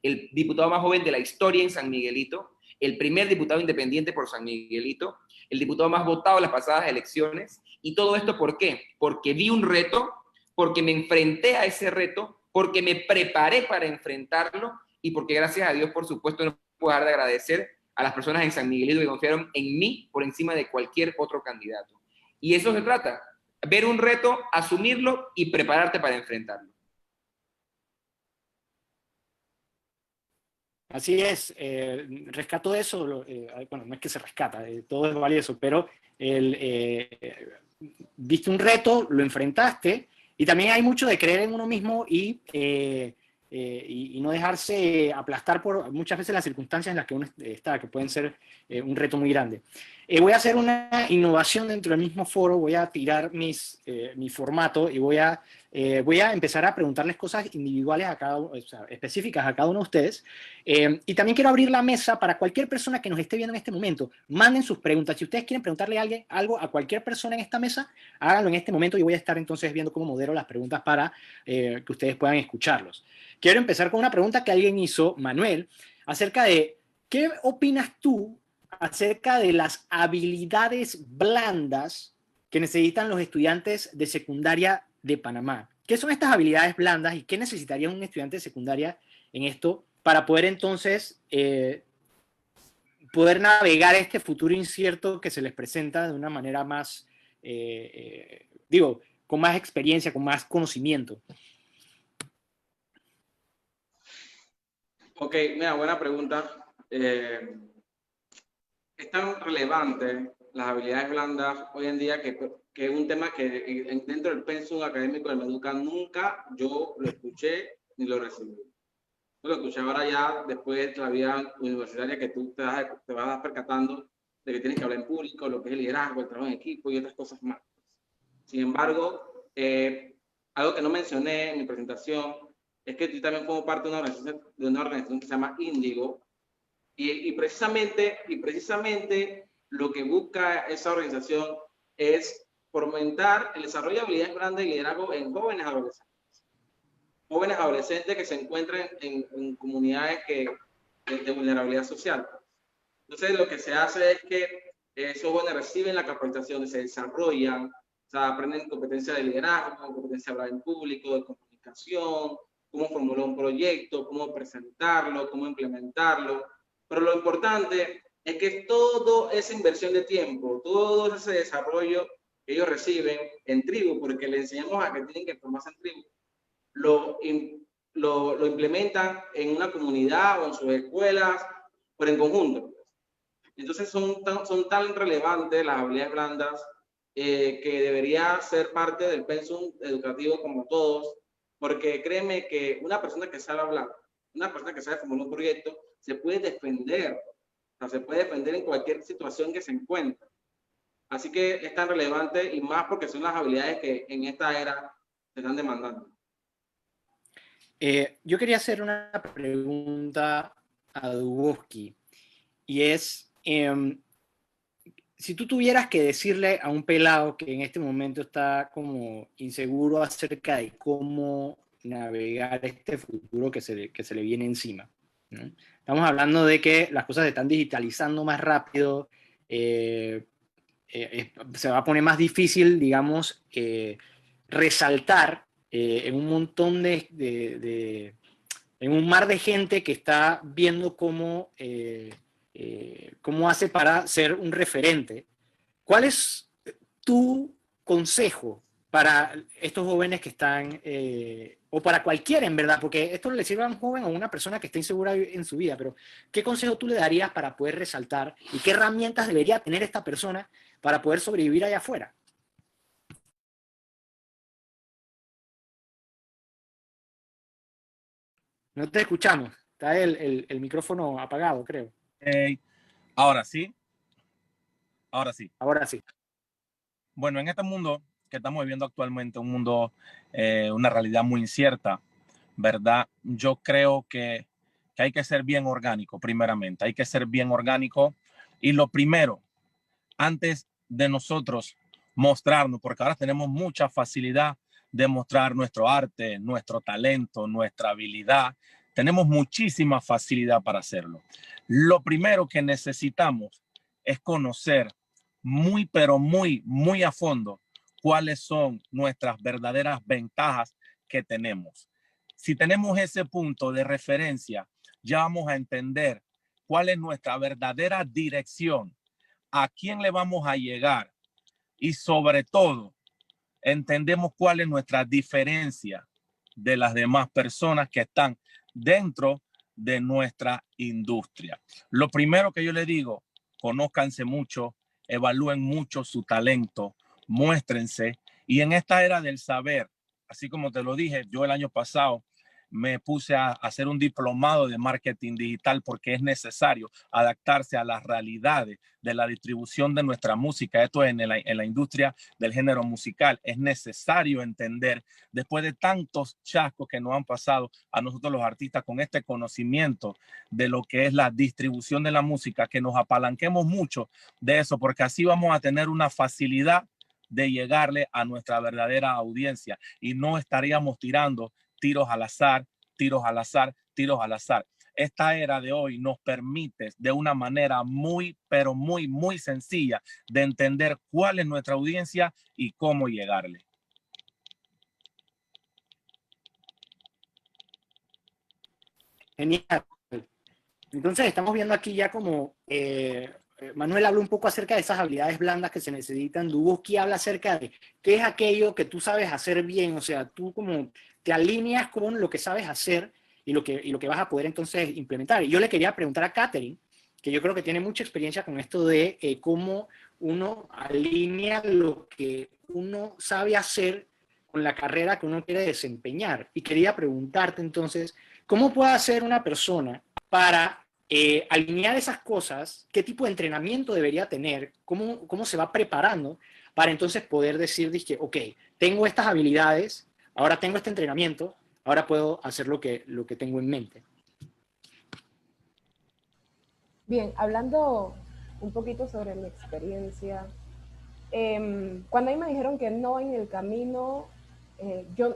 de la historia en San Miguelito, el primer diputado independiente por San Miguelito, el diputado más votado en las pasadas elecciones, y todo esto ¿por qué? Porque vi un reto, porque me enfrenté a ese reto, porque me preparé para enfrentarlo, y porque gracias a Dios, por supuesto, no puedo dejar de agradecer a las personas en San Miguelito que confiaron en mí por encima de cualquier otro candidato. Y eso se trata, ver un reto, asumirlo y prepararte para enfrentarlo. Así es, rescato eso, bueno, no es que se rescata, todo es valioso, pero viste un reto, lo enfrentaste, y también hay mucho de creer en uno mismo y no dejarse aplastar por muchas veces las circunstancias en las que uno está, que pueden ser un reto muy grande. Voy a hacer una innovación dentro del mismo foro, voy a tirar mi formato y voy a empezar a preguntarles cosas individuales a o sea, específicas a cada uno de ustedes. Y también quiero abrir la mesa para cualquier persona que nos esté viendo en este momento. Manden sus preguntas. Si ustedes quieren preguntarle a algo a cualquier persona en esta mesa, háganlo en este momento. Yo voy a estar entonces viendo cómo modero las preguntas para que ustedes puedan escucharlos. Quiero empezar con una pregunta que alguien hizo, Manuel, acerca de ¿qué opinas tú acerca de las habilidades blandas que necesitan los estudiantes de secundaria de Panamá? ¿Qué son estas habilidades blandas y qué necesitaría un estudiante de secundaria en esto para poder entonces poder navegar este futuro incierto que se les presenta de una manera más, con más experiencia, con más conocimiento? Ok, mira, buena pregunta. Es tan relevante las habilidades blandas hoy en día que es un tema que dentro del pensum académico de Meduca nunca yo lo escuché ni lo recibí. Yo lo escuché ahora ya después de la vida universitaria que tú te vas percatando de que tienes que hablar en público, lo que es el liderazgo, el trabajo en equipo y otras cosas más. Sin embargo, algo que no mencioné en mi presentación es que yo también formo parte de una organización que se llama Índigo, y precisamente lo que busca esa organización es fomentar el desarrollo de habilidades grandes de liderazgo en jóvenes adolescentes que se encuentran en comunidades de vulnerabilidad social. Entonces lo que se hace es que esos jóvenes reciben la capacitación, se desarrollan, o sea, aprenden competencias de liderazgo, competencia de hablar en público, de comunicación, cómo formular un proyecto, cómo presentarlo, cómo implementarlo. Pero lo importante es que toda esa inversión de tiempo, todo ese desarrollo que ellos reciben en tribu, porque le enseñamos a que tienen que formarse en tribu, lo implementan en una comunidad o en sus escuelas o en conjunto. Entonces son tan relevantes las habilidades blandas que debería ser parte del pensum educativo como todos, porque créeme que una persona que sabe hablar, una persona que sabe formular un proyecto, se puede defender, o sea, se puede defender en cualquier situación que se encuentre. Así que es tan relevante y más porque son las habilidades que en esta era se están demandando. Yo quería hacer una pregunta a Dubosky, y es, si tú tuvieras que decirle a un pelado que en este momento está como inseguro acerca de cómo navegar este futuro que se le viene encima, ¿no? Estamos hablando de que las cosas se están digitalizando más rápido, se va a poner más difícil, digamos, resaltar en un montón en un mar de gente que está viendo cómo hace para ser un referente. ¿Cuál es tu consejo para estos jóvenes que están, o para cualquiera en verdad, porque esto le sirve a un joven o a una persona que está insegura en su vida, pero qué consejo tú le darías para poder resaltar y qué herramientas debería tener esta persona para poder sobrevivir allá afuera? No te escuchamos, está el micrófono apagado, creo. Ahora sí. Ahora sí. Ahora sí. Bueno, en este mundo que estamos viviendo actualmente, un mundo, una realidad muy incierta, ¿verdad? Yo creo que hay que ser bien orgánico, primeramente. Hay que ser bien orgánico. Y lo primero, antes de nosotros mostrarnos, porque ahora tenemos mucha facilidad de mostrar nuestro arte, nuestro talento, nuestra habilidad. Tenemos muchísima facilidad para hacerlo. Lo primero que necesitamos es conocer muy, pero muy, muy a fondo cuáles son nuestras verdaderas ventajas que tenemos. Si tenemos ese punto de referencia, ya vamos a entender cuál es nuestra verdadera dirección, a quién le vamos a llegar y sobre todo entendemos cuál es nuestra diferencia de las demás personas que están dentro de nuestra industria. Lo primero que yo les digo, conózcanse mucho, evalúen mucho su talento, muéstrense. Y en esta era del saber, así como te lo dije, yo el año pasado me puse a hacer un diplomado de marketing digital porque es necesario adaptarse a las realidades de la distribución de nuestra música. Esto es en la industria del género musical. Es necesario entender, después de tantos chascos que nos han pasado a nosotros los artistas, con este conocimiento de lo que es la distribución de la música, que nos apalanquemos mucho de eso, porque así vamos a tener una facilidad de llegarle a nuestra verdadera audiencia y no estaríamos tirando tiros al azar, tiros al azar, tiros al azar. Esta era de hoy nos permite de una manera muy, pero muy, muy sencilla de entender cuál es nuestra audiencia y cómo llegarle. Genial. Entonces estamos viendo aquí ya como Manuel habla un poco acerca de esas habilidades blandas que se necesitan. Duboski habla acerca de qué es aquello que tú sabes hacer bien, o sea, tú como te alineas con lo que sabes hacer y lo que vas a poder entonces implementar. Y yo le quería preguntar a Katherine, que yo creo que tiene mucha experiencia con esto de cómo uno alinea lo que uno sabe hacer con la carrera que uno quiere desempeñar. Y quería preguntarte entonces, ¿cómo puede hacer una persona para alinear esas cosas? ¿Qué tipo de entrenamiento debería tener? ¿Cómo se va preparando para entonces poder decir, dije, ok, tengo estas habilidades, ahora tengo este entrenamiento, ahora puedo hacer lo que tengo en mente? Bien, hablando un poquito sobre mi experiencia, cuando a mí me dijeron que no en el camino, yo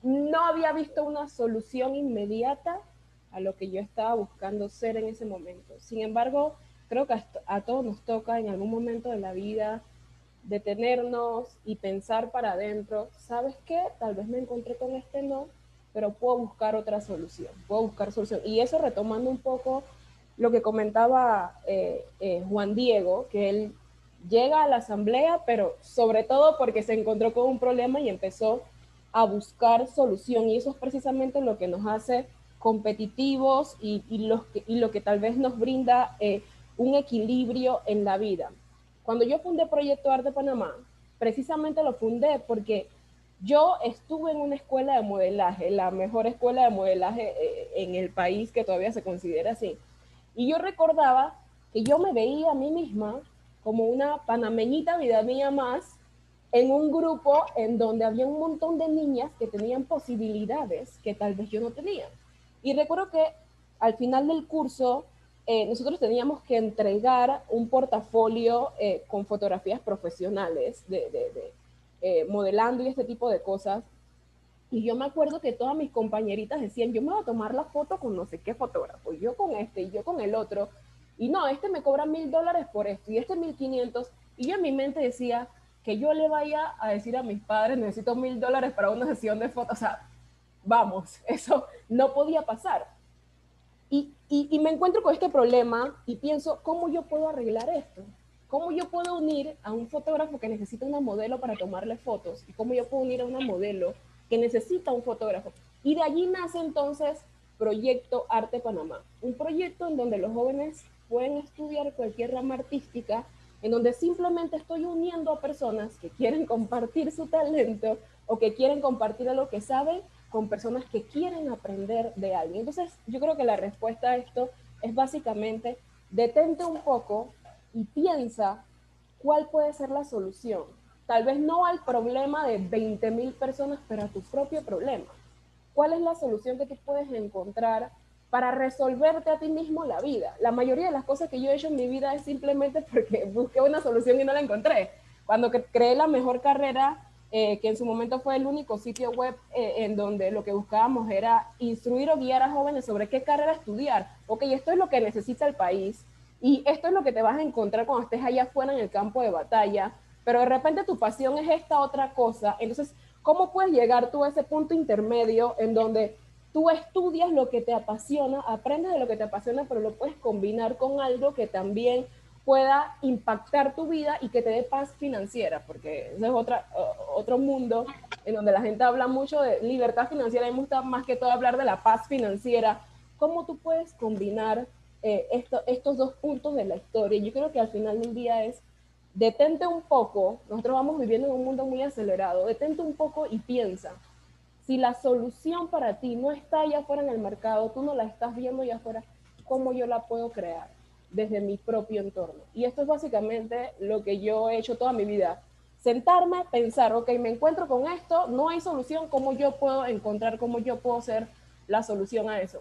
no había visto una solución inmediata a lo que yo estaba buscando ser en ese momento. Sin embargo, creo que a todos nos toca en algún momento de la vida detenernos y pensar para adentro, ¿sabes qué? Tal vez me encontré con este no, pero puedo buscar otra solución, puedo buscar solución. Y eso retomando un poco lo que comentaba Juan Diego, que él llega a la asamblea, pero sobre todo porque se encontró con un problema y empezó a buscar solución. Y eso es precisamente lo que nos hace competitivos y lo que tal vez nos brinda un equilibrio en la vida. Cuando yo fundé Proyecto Arte Panamá, precisamente lo fundé porque yo estuve en una escuela de modelaje, la mejor escuela de modelaje en el país, que todavía se considera así. Y yo recordaba que yo me veía a mí misma como una panameñita vida mía más en un grupo en donde había un montón de niñas que tenían posibilidades que tal vez yo no tenía. Y recuerdo que al final del curso nosotros teníamos que entregar un portafolio con fotografías profesionales de modelando y este tipo de cosas. Y yo me acuerdo que todas mis compañeritas decían, yo me voy a tomar la foto con no sé qué fotógrafo, y yo con este, y yo con el otro, y no, este me cobra $1,000 por esto, y este 1,500, y yo en mi mente decía que yo le vaya a decir a mis padres, necesito $1,000 para una sesión de fotos, o sea, vamos, eso no podía pasar. Y me encuentro con este problema y pienso, ¿cómo yo puedo arreglar esto? ¿Cómo yo puedo unir a un fotógrafo que necesita una modelo para tomarle fotos? ¿Y cómo yo puedo unir a una modelo que necesita un fotógrafo? Y de allí nace entonces Proyecto Arte Panamá, un proyecto en donde los jóvenes pueden estudiar cualquier rama artística, en donde simplemente estoy uniendo a personas que quieren compartir su talento o que quieren compartir lo que saben con personas que quieren aprender de alguien. Entonces, yo creo que la respuesta a esto es básicamente detente un poco y piensa cuál puede ser la solución. Tal vez no al problema de 20,000 personas, pero a tu propio problema. ¿cuál es la solución que tú puedes encontrar para resolverte a ti mismo la vida? La mayoría de las cosas que yo he hecho en mi vida es simplemente porque busqué una solución y no la encontré. Cuando creé la mejor carrera, que en su momento fue el único sitio web en donde lo que buscábamos era instruir o guiar a jóvenes sobre qué carrera estudiar. Ok, esto es lo que necesita el país y esto es lo que te vas a encontrar cuando estés allá afuera en el campo de batalla, pero de repente tu pasión es esta otra cosa. Entonces, ¿cómo puedes llegar tú a ese punto intermedio en donde tú estudias lo que te apasiona, aprendes de lo que te apasiona, pero lo puedes combinar con algo que también pueda impactar tu vida y que te dé paz financiera? Porque ese es otro mundo en donde la gente habla mucho de libertad financiera y me gusta más que todo hablar de la paz financiera. ¿Cómo tú puedes combinar estos dos puntos de la historia? Yo creo que al final del día es, detente un poco, nosotros vamos viviendo en un mundo muy acelerado, detente un poco y piensa, si la solución para ti no está allá afuera en el mercado, tú no la estás viendo allá afuera, ¿cómo yo la puedo crear desde mi propio entorno? Y esto es básicamente lo que yo he hecho toda mi vida. Sentarme, pensar, ok, me encuentro con esto, no hay solución, ¿cómo yo puedo encontrar, cómo yo puedo ser la solución a eso?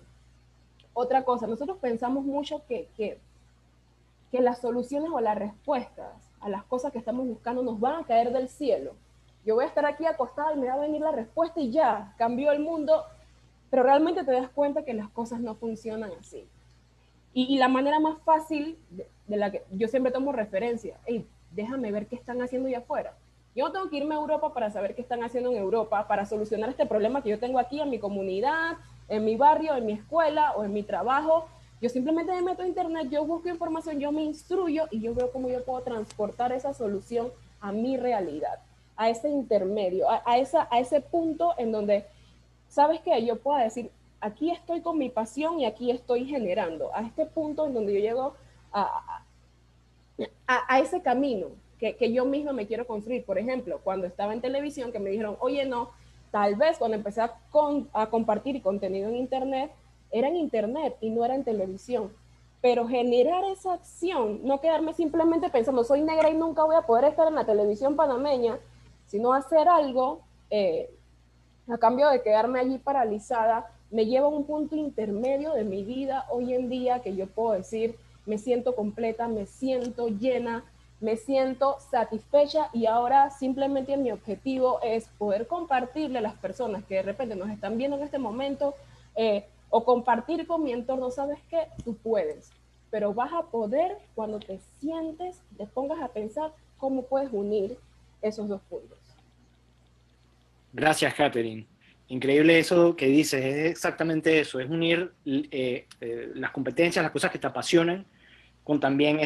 Otra cosa, nosotros pensamos mucho que las soluciones o las respuestas a las cosas que estamos buscando nos van a caer del cielo. Yo voy a estar aquí acostada y me va a venir la respuesta y ya, cambió el mundo, pero realmente te das cuenta que las cosas no funcionan así. Y la manera más fácil de la que yo siempre tomo referencia, hey, déjame ver qué están haciendo allá afuera. Yo no tengo que irme a Europa para saber qué están haciendo en Europa, para solucionar este problema que yo tengo aquí en mi comunidad, en mi barrio, en mi escuela o en mi trabajo. Yo simplemente me meto a internet, yo busco información, yo me instruyo y yo veo cómo yo puedo transportar esa solución a mi realidad, a ese intermedio, a ese punto en donde, ¿sabes qué? Yo puedo decir, aquí estoy con mi pasión y aquí estoy generando, a este punto en donde yo llego a ese camino que yo misma me quiero construir. Por ejemplo, cuando estaba en televisión, que me dijeron, oye, no, tal vez cuando empecé a compartir contenido en internet, era en internet y no era en televisión. Pero generar esa acción, no quedarme simplemente pensando, soy negra y nunca voy a poder estar en la televisión panameña, sino hacer algo a cambio de quedarme allí paralizada, me lleva a un punto intermedio de mi vida hoy en día que yo puedo decir, me siento completa, me siento llena, me siento satisfecha y ahora simplemente mi objetivo es poder compartirle a las personas que de repente nos están viendo en este momento o compartir con mi entorno, ¿sabes qué? Tú puedes, pero vas a poder cuando te sientes, te pongas a pensar cómo puedes unir esos dos puntos. Gracias, Katherine. Increíble eso que dices, es exactamente eso, es unir las competencias, las cosas que te apasionan, con también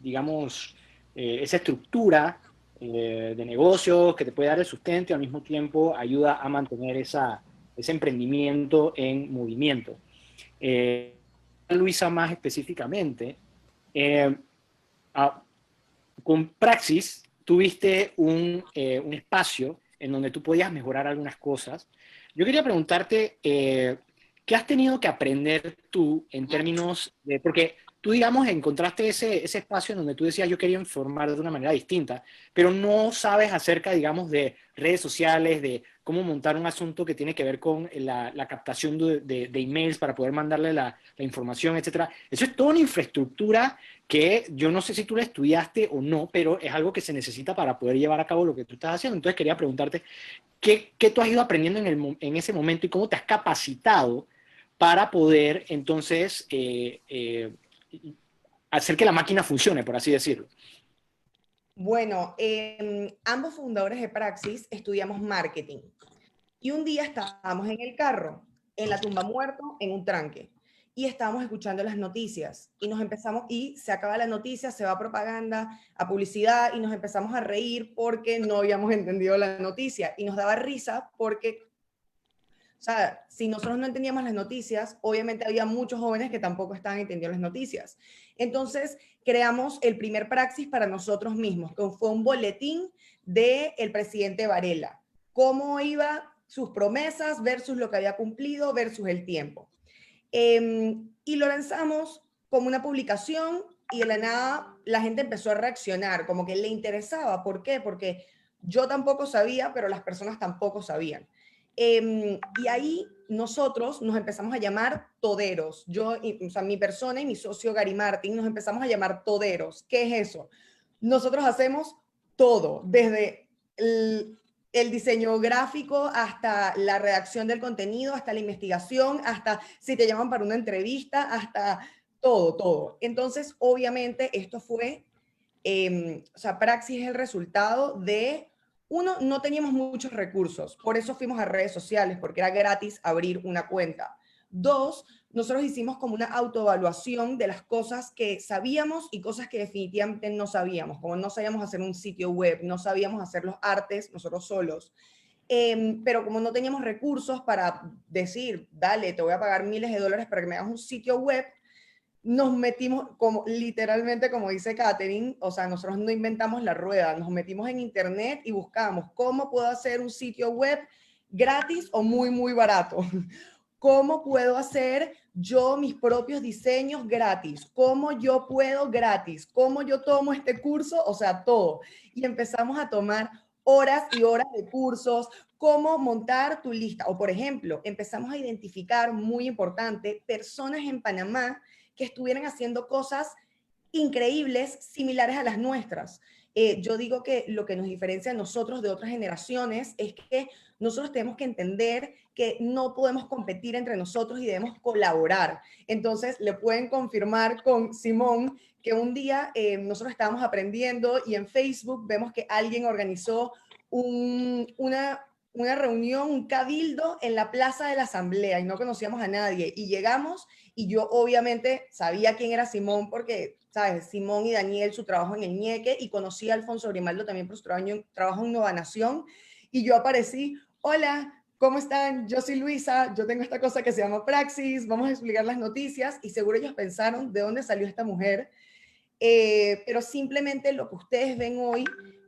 digamos, esa estructura de negocios que te puede dar el sustento y al mismo tiempo ayuda a mantener ese emprendimiento en movimiento. Luisa, más específicamente, con Praxis tuviste un espacio en donde tú podías mejorar algunas cosas. Yo quería preguntarte, ¿qué has tenido que aprender tú en términos de, porque tú, digamos, encontraste ese espacio en donde tú decías, yo quería informar de una manera distinta, pero no sabes acerca, digamos, de redes sociales, de cómo montar un asunto que tiene que ver con la captación de emails para poder mandarle la información, etcétera. Eso es toda una infraestructura que yo no sé si tú la estudiaste o no, pero es algo que se necesita para poder llevar a cabo lo que tú estás haciendo. Entonces quería preguntarte, ¿qué tú has ido aprendiendo en ese momento y cómo te has capacitado para poder entonces hacer que la máquina funcione, por así decirlo? Bueno, ambos fundadores de Praxis estudiamos marketing y un día estábamos en el carro, en la tumba muerto, en un tranque, y estábamos escuchando las noticias y nos empezamos, y se acaba la noticia, se va a propaganda, a publicidad y nos empezamos a reír porque no habíamos entendido la noticia y nos daba risa porque, o sea, si nosotros no entendíamos las noticias, obviamente había muchos jóvenes que tampoco estaban entendiendo las noticias. Entonces, creamos el primer Praxis para nosotros mismos, que fue un boletín del presidente Varela. Cómo iba sus promesas versus lo que había cumplido versus el tiempo. Y lo lanzamos como una publicación y de la nada la gente empezó a reaccionar, como que le interesaba. ¿Por qué? Porque yo tampoco sabía, pero las personas tampoco sabían. Y ahí nosotros nos empezamos a llamar toderos. Yo, o sea, mi persona y mi socio Gary Martin nos empezamos a llamar toderos. ¿Qué es eso? Nosotros hacemos todo, desde el diseño gráfico hasta la redacción del contenido, hasta la investigación, hasta si te llaman para una entrevista, hasta todo, todo. Entonces, obviamente, esto fue, o sea, Praxis es el resultado de, uno, no teníamos muchos recursos, por eso fuimos a redes sociales, porque era gratis abrir una cuenta. Dos, nosotros hicimos como una autoevaluación de las cosas que sabíamos y cosas que definitivamente no sabíamos, como no sabíamos hacer un sitio web, no sabíamos hacer los artes nosotros solos. Pero como no teníamos recursos para decir, dale, te voy a pagar miles de dólares para que me hagas un sitio web, nos metimos, como literalmente como dice Katherine, o sea, nosotros no inventamos la rueda, nos metimos en internet y buscamos cómo puedo hacer un sitio web gratis o muy, muy barato. ¿Cómo puedo hacer yo mis propios diseños gratis? ¿Cómo yo puedo gratis? ¿Cómo yo tomo este curso? O sea, todo. Y empezamos a tomar horas y horas de cursos, cómo montar tu lista. O, por ejemplo, empezamos a identificar, muy importante, personas en Panamá que estuvieran haciendo cosas increíbles, similares a las nuestras. Yo digo que lo que nos diferencia a nosotros de otras generaciones es que nosotros tenemos que entender que no podemos competir entre nosotros y debemos colaborar. Entonces, le pueden confirmar con Simón que un día nosotros estábamos aprendiendo y en Facebook vemos que alguien organizó una reunión, un cabildo en la Plaza de la Asamblea y no conocíamos a nadie. Y llegamos y yo obviamente sabía quién era Simón porque, ¿sabes? Simón y Daniel, su trabajo en el Ñeque, y conocí a Alfonso Grimaldo también por su trabajo en Nueva Nación. Y yo aparecí, hola, ¿cómo están? Yo soy Luisa, yo tengo esta cosa que se llama Praxis, vamos a explicar las noticias, y seguro ellos pensaron, ¿de dónde salió esta mujer? Pero simplemente lo que ustedes ven hoy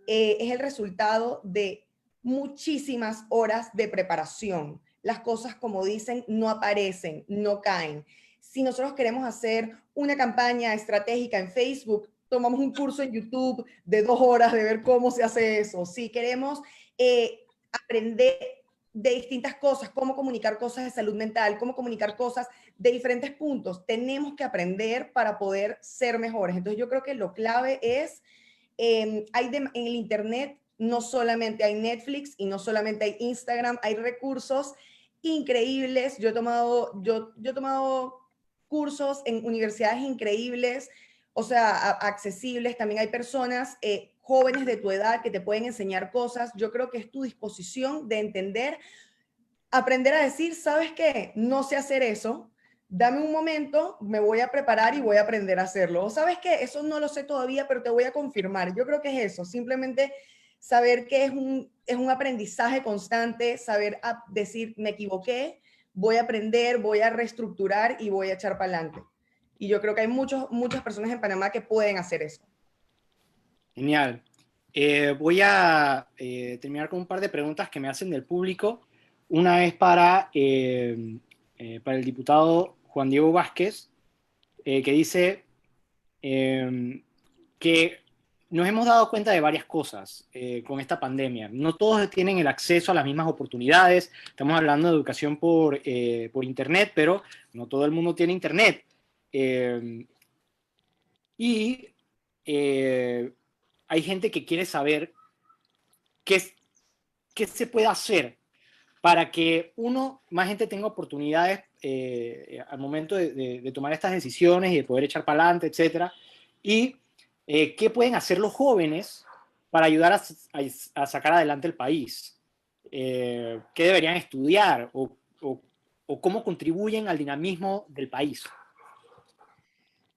es el resultado de muchísimas horas de preparación. Las cosas, como dicen, no aparecen, no caen. Si nosotros queremos hacer una campaña estratégica en Facebook, tomamos un curso en YouTube de 2 horas de ver cómo se hace eso. Si queremos aprender de distintas cosas, cómo comunicar cosas de salud mental, cómo comunicar cosas de diferentes puntos, tenemos que aprender para poder ser mejores. Entonces yo creo que lo clave es, en el internet no solamente hay Netflix y no solamente hay Instagram, hay recursos increíbles. Yo he tomado cursos en universidades increíbles, o sea, accesibles. También hay personas jóvenes de tu edad que te pueden enseñar cosas. Yo creo que es tu disposición de entender, aprender a decir, ¿sabes qué? No sé hacer eso. Dame un momento, me voy a preparar y voy a aprender a hacerlo. O ¿sabes qué? Eso no lo sé todavía, pero te voy a confirmar. Yo creo que es eso, simplemente saber que es un aprendizaje constante, saber decir, me equivoqué, voy a aprender, voy a reestructurar y voy a echar para adelante. Y yo creo que hay muchas personas en Panamá que pueden hacer eso. Genial. Voy a terminar con un par de preguntas que me hacen del público. Una es para el diputado Juan Diego Vázquez, que dice que nos hemos dado cuenta de varias cosas con esta pandemia. No todos tienen el acceso a las mismas oportunidades. Estamos hablando de educación por Internet, pero no todo el mundo tiene Internet. Hay gente que quiere saber qué se puede hacer para que más gente tenga oportunidades al momento de tomar estas decisiones y de poder echar para adelante, etcétera. Y qué pueden hacer los jóvenes para ayudar a sacar adelante el país. ¿Qué deberían estudiar o cómo contribuyen al dinamismo del país?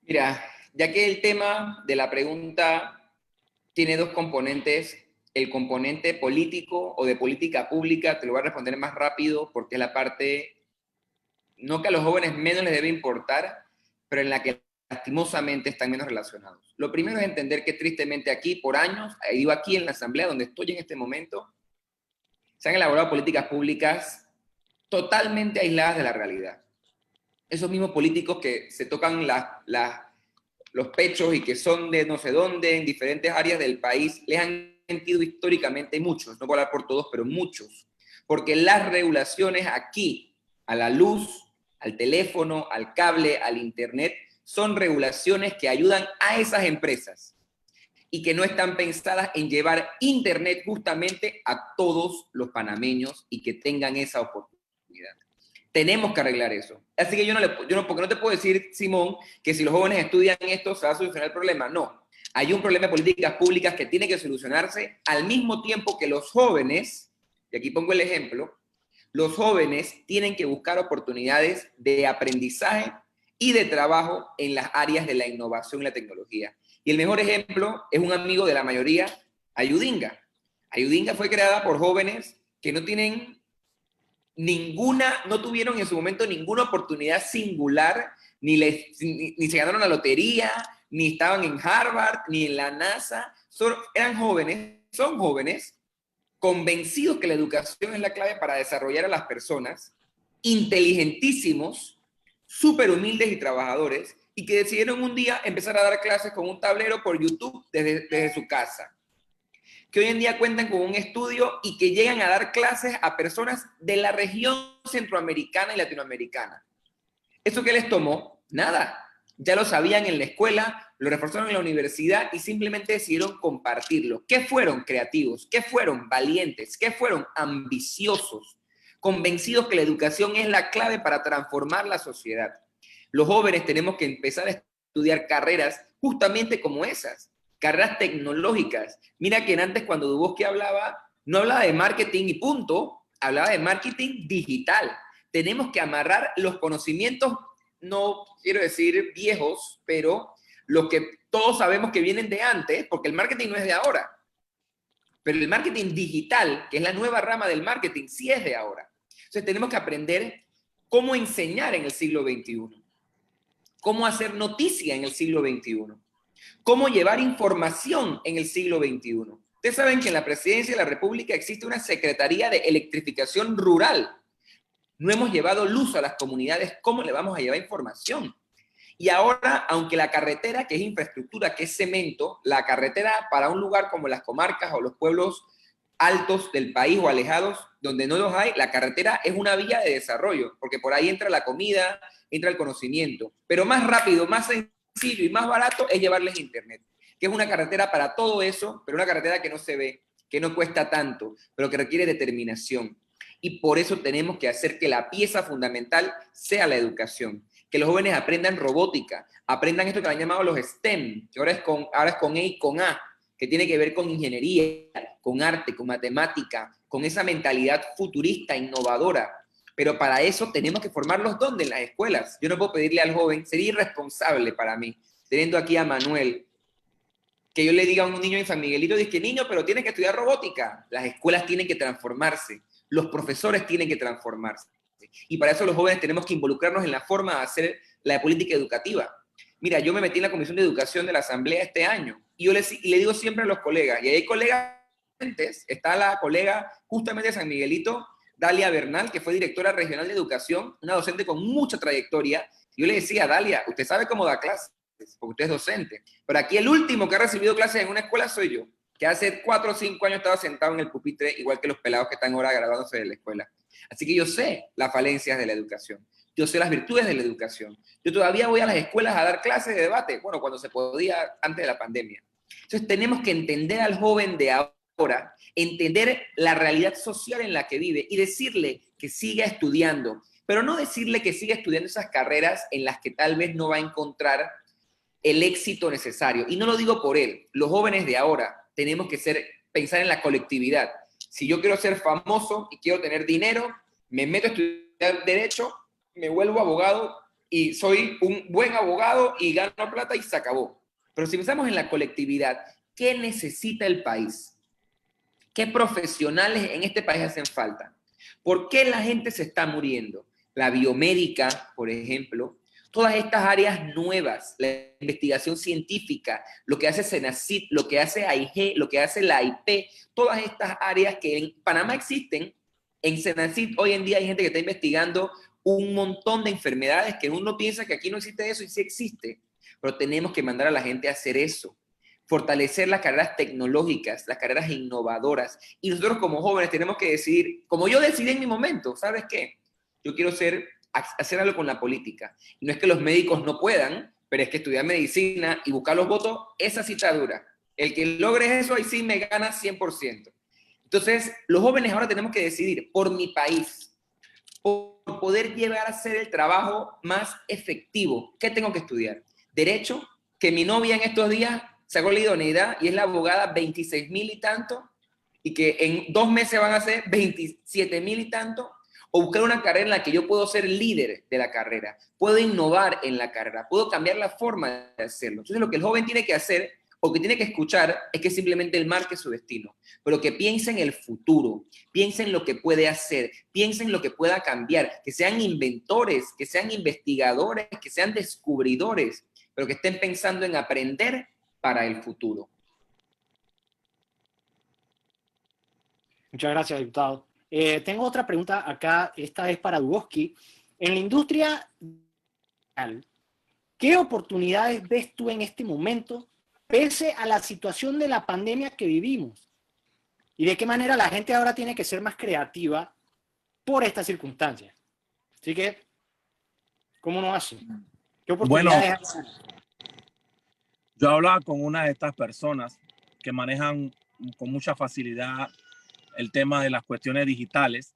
Mira, ya que el tema de la pregunta tiene 2 componentes, el componente político o de política pública, te lo voy a responder más rápido porque es la parte, no que a los jóvenes menos les debe importar, pero en la que lastimosamente están menos relacionados. Lo primero es entender que tristemente aquí, por años, digo aquí en la Asamblea, donde estoy en este momento, se han elaborado políticas públicas totalmente aisladas de la realidad. Esos mismos políticos que se tocan los pechos y que son de no sé dónde, en diferentes áreas del país, les han mentido históricamente muchos, no puedo hablar por todos, pero muchos, porque las regulaciones aquí, a la luz, al teléfono, al cable, al internet, son regulaciones que ayudan a esas empresas y que no están pensadas en llevar internet justamente a todos los panameños y que tengan esa oportunidad. Tenemos que arreglar eso. Así que porque no te puedo decir, Simón, que si los jóvenes estudian esto se va a solucionar el problema. No. Hay un problema de políticas públicas que tiene que solucionarse al mismo tiempo que los jóvenes, y aquí pongo el ejemplo, los jóvenes tienen que buscar oportunidades de aprendizaje y de trabajo en las áreas de la innovación y la tecnología. Y el mejor ejemplo es un amigo de la mayoría, Ayudinga. Ayudinga fue creada por jóvenes que no tuvieron en su momento ninguna oportunidad singular, ni se ganaron la lotería, ni estaban en Harvard, ni en la NASA. Son jóvenes convencidos que la educación es la clave para desarrollar a las personas, inteligentísimos, súper humildes y trabajadores, y que decidieron un día empezar a dar clases con un tablero por YouTube desde su casa. Que hoy en día cuentan con un estudio y que llegan a dar clases a personas de la región centroamericana y latinoamericana. ¿Eso qué les tomó? Nada. Ya lo sabían en la escuela, lo reforzaron en la universidad y simplemente decidieron compartirlo. ¿Qué fueron creativos? ¿Qué fueron valientes? ¿Qué fueron ambiciosos? Convencidos que la educación es la clave para transformar la sociedad. Los jóvenes tenemos que empezar a estudiar carreras justamente como esas, carreras tecnológicas. Mira que antes cuando Duboski no hablaba de marketing y punto, hablaba de marketing digital. Tenemos que amarrar los conocimientos, no quiero decir viejos, pero los que todos sabemos que vienen de antes, porque el marketing no es de ahora. Pero el marketing digital, que es la nueva rama del marketing, sí es de ahora. Entonces tenemos que aprender cómo enseñar en el siglo XXI. Cómo hacer noticia en el siglo XXI, cómo llevar información en el siglo XXI. Ustedes saben que en la Presidencia de la República existe una Secretaría de Electrificación Rural. No hemos llevado luz a las comunidades, ¿cómo le vamos a llevar información? Y ahora, aunque la carretera, que es infraestructura, que es cemento, la carretera para un lugar como las comarcas o los pueblos altos del país o alejados, donde no los hay, la carretera es una vía de desarrollo, porque por ahí entra la comida, entra el conocimiento, pero más rápido, más sencillo y más barato es llevarles internet, que es una carretera para todo eso, pero una carretera que no se ve, que no cuesta tanto, pero que requiere determinación. Y por eso tenemos que hacer que la pieza fundamental sea la educación, que los jóvenes aprendan robótica, aprendan esto que han llamado los STEM, que ahora es con E y con A, que tiene que ver con ingeniería, con arte, con matemática, con esa mentalidad futurista, innovadora. Pero para eso tenemos que formarlos ¿dónde? En las escuelas. Yo no puedo pedirle al joven, sería irresponsable para mí, teniendo aquí a Manuel, que yo le diga a un niño en San Miguelito, dice, niño, pero tienes que estudiar robótica. Las escuelas tienen que transformarse, los profesores tienen que transformarse. Y para eso los jóvenes tenemos que involucrarnos en la forma de hacer la política educativa. Mira, yo me metí en la Comisión de Educación de la Asamblea este año, y yo le digo siempre a los colegas, y hay colegas, está la colega justamente de San Miguelito, Dalia Bernal, que fue directora regional de educación, una docente con mucha trayectoria. Yo le decía, Dalia, usted sabe cómo da clases, porque usted es docente, pero aquí el último que ha recibido clases en una escuela soy yo, que hace 4 o 5 años estaba sentado en el pupitre, igual que los pelados que están ahora graduándose de la escuela. Así que yo sé las falencias de la educación, yo sé las virtudes de la educación. Yo todavía voy a las escuelas a dar clases de debate, bueno, cuando se podía antes de la pandemia. Entonces tenemos que entender al joven de ahora, entender la realidad social en la que vive y decirle que siga estudiando, pero no decirle que siga estudiando esas carreras en las que tal vez no va a encontrar el éxito necesario. Y no lo digo por él, los jóvenes de ahora tenemos que pensar en la colectividad. Si yo quiero ser famoso y quiero tener dinero, me meto a estudiar Derecho, me vuelvo abogado y soy un buen abogado y gano plata y se acabó. Pero si pensamos en la colectividad, ¿qué necesita el país? ¿Qué profesionales en este país hacen falta? ¿Por qué la gente se está muriendo? La biomédica, por ejemplo, todas estas áreas nuevas, la investigación científica, lo que hace Senacid, lo que hace AIG, lo que hace la IP, todas estas áreas que en Panamá existen, en Senacid hoy en día hay gente que está investigando un montón de enfermedades que uno piensa que aquí no existe eso y sí existe, pero tenemos que mandar a la gente a hacer eso. fortalecer las carreras tecnológicas, las carreras innovadoras. Y nosotros como jóvenes tenemos que decidir, como yo decidí en mi momento, ¿sabes qué? Yo quiero hacer algo con la política. Y no es que los médicos no puedan, pero es que estudiar medicina y buscar los votos, esa cita dura. El que logre eso, ahí sí me gana 100%. Entonces, los jóvenes ahora tenemos que decidir por mi país, por poder llegar a hacer el trabajo más efectivo. ¿Qué tengo que estudiar? Derecho, que mi novia en estos días sacó la idoneidad y es la abogada 26,000 y tanto, y que en 2 meses van a ser 27,000 y tanto, o buscar una carrera en la que yo puedo ser líder de la carrera, puedo innovar en la carrera, puedo cambiar la forma de hacerlo. Entonces, lo que el joven tiene que hacer o que tiene que escuchar es que simplemente él marque su destino, pero que piense en el futuro, piense en lo que puede hacer, piense en lo que pueda cambiar, que sean inventores, que sean investigadores, que sean descubridores, pero que estén pensando en aprender para el futuro. Muchas gracias, diputado. Tengo otra pregunta acá, esta es para Dubovsky. En la industria, ¿qué oportunidades ves tú en este momento, pese a la situación de la pandemia que vivimos? ¿Y de qué manera la gente ahora tiene que ser más creativa por estas circunstancias? Así que, ¿cómo no hace? ¿Qué oportunidades hay? Yo hablaba con una de estas personas que manejan con mucha facilidad el tema de las cuestiones digitales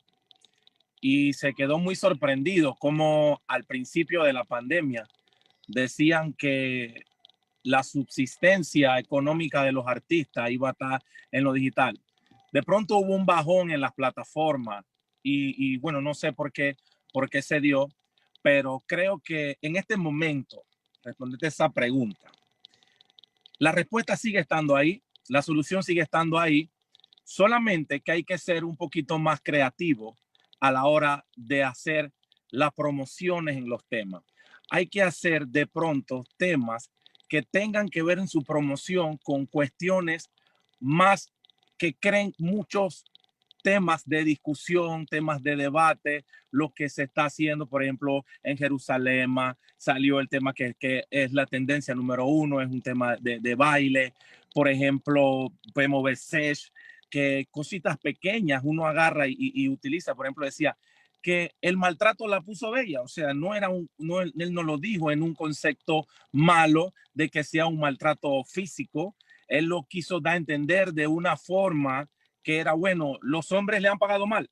y se quedó muy sorprendido como al principio de la pandemia decían que la subsistencia económica de los artistas iba a estar en lo digital. De pronto hubo un bajón en las plataformas y bueno, no sé por qué se dio, pero creo que en este momento, responderte esa pregunta, la respuesta sigue estando ahí, la solución sigue estando ahí, solamente que hay que ser un poquito más creativo a la hora de hacer las promociones en los temas. Hay que hacer de pronto temas que tengan que ver en su promoción con cuestiones más que creen muchos temas de discusión, temas de debate, lo que se está haciendo, por ejemplo, en Jerusalén salió el tema que es la tendencia número 1, es un tema de baile. Por ejemplo, podemos ver Sesh, que cositas pequeñas uno agarra y utiliza. Por ejemplo, decía que el maltrato la puso bella, o sea, él no lo dijo en un concepto malo de que sea un maltrato físico, él lo quiso dar a entender de una forma que era, bueno, los hombres le han pagado mal,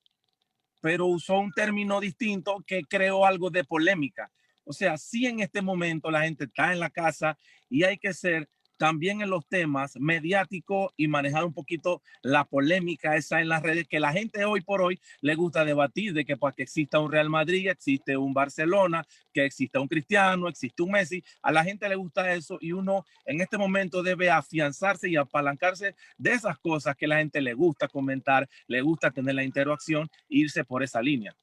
pero usó un término distinto que creó algo de polémica. O sea, sí, en este momento la gente está en la casa y hay que ser también en los temas mediáticos y manejar un poquito la polémica esa en las redes, que la gente hoy por hoy le gusta debatir de que para que exista un Real Madrid, existe un Barcelona, que exista un Cristiano, existe un Messi. A la gente le gusta eso y uno en este momento debe afianzarse y apalancarse de esas cosas que la gente le gusta comentar, le gusta tener la interacción e irse por esa línea.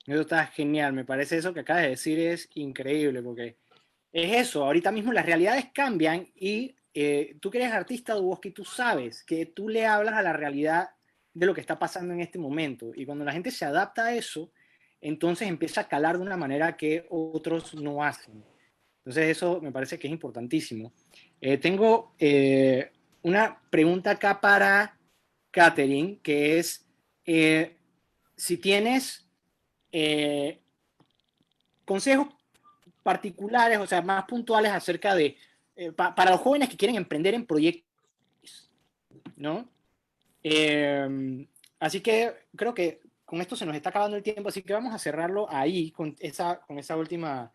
Eso está genial, me parece eso que acabas de decir es increíble, porque es eso, ahorita mismo las realidades cambian y tú que eres artista, Dubovsky, tú sabes que tú le hablas a la realidad de lo que está pasando en este momento, y cuando la gente se adapta a eso, entonces empieza a calar de una manera que otros no hacen. Entonces eso me parece que es importantísimo. Tengo una pregunta acá para Catherine, que es si tienes consejos particulares, o sea, más puntuales acerca de, para los jóvenes que quieren emprender en proyectos, ¿no? Así que creo que con esto se nos está acabando el tiempo, así que vamos a cerrarlo ahí con esa última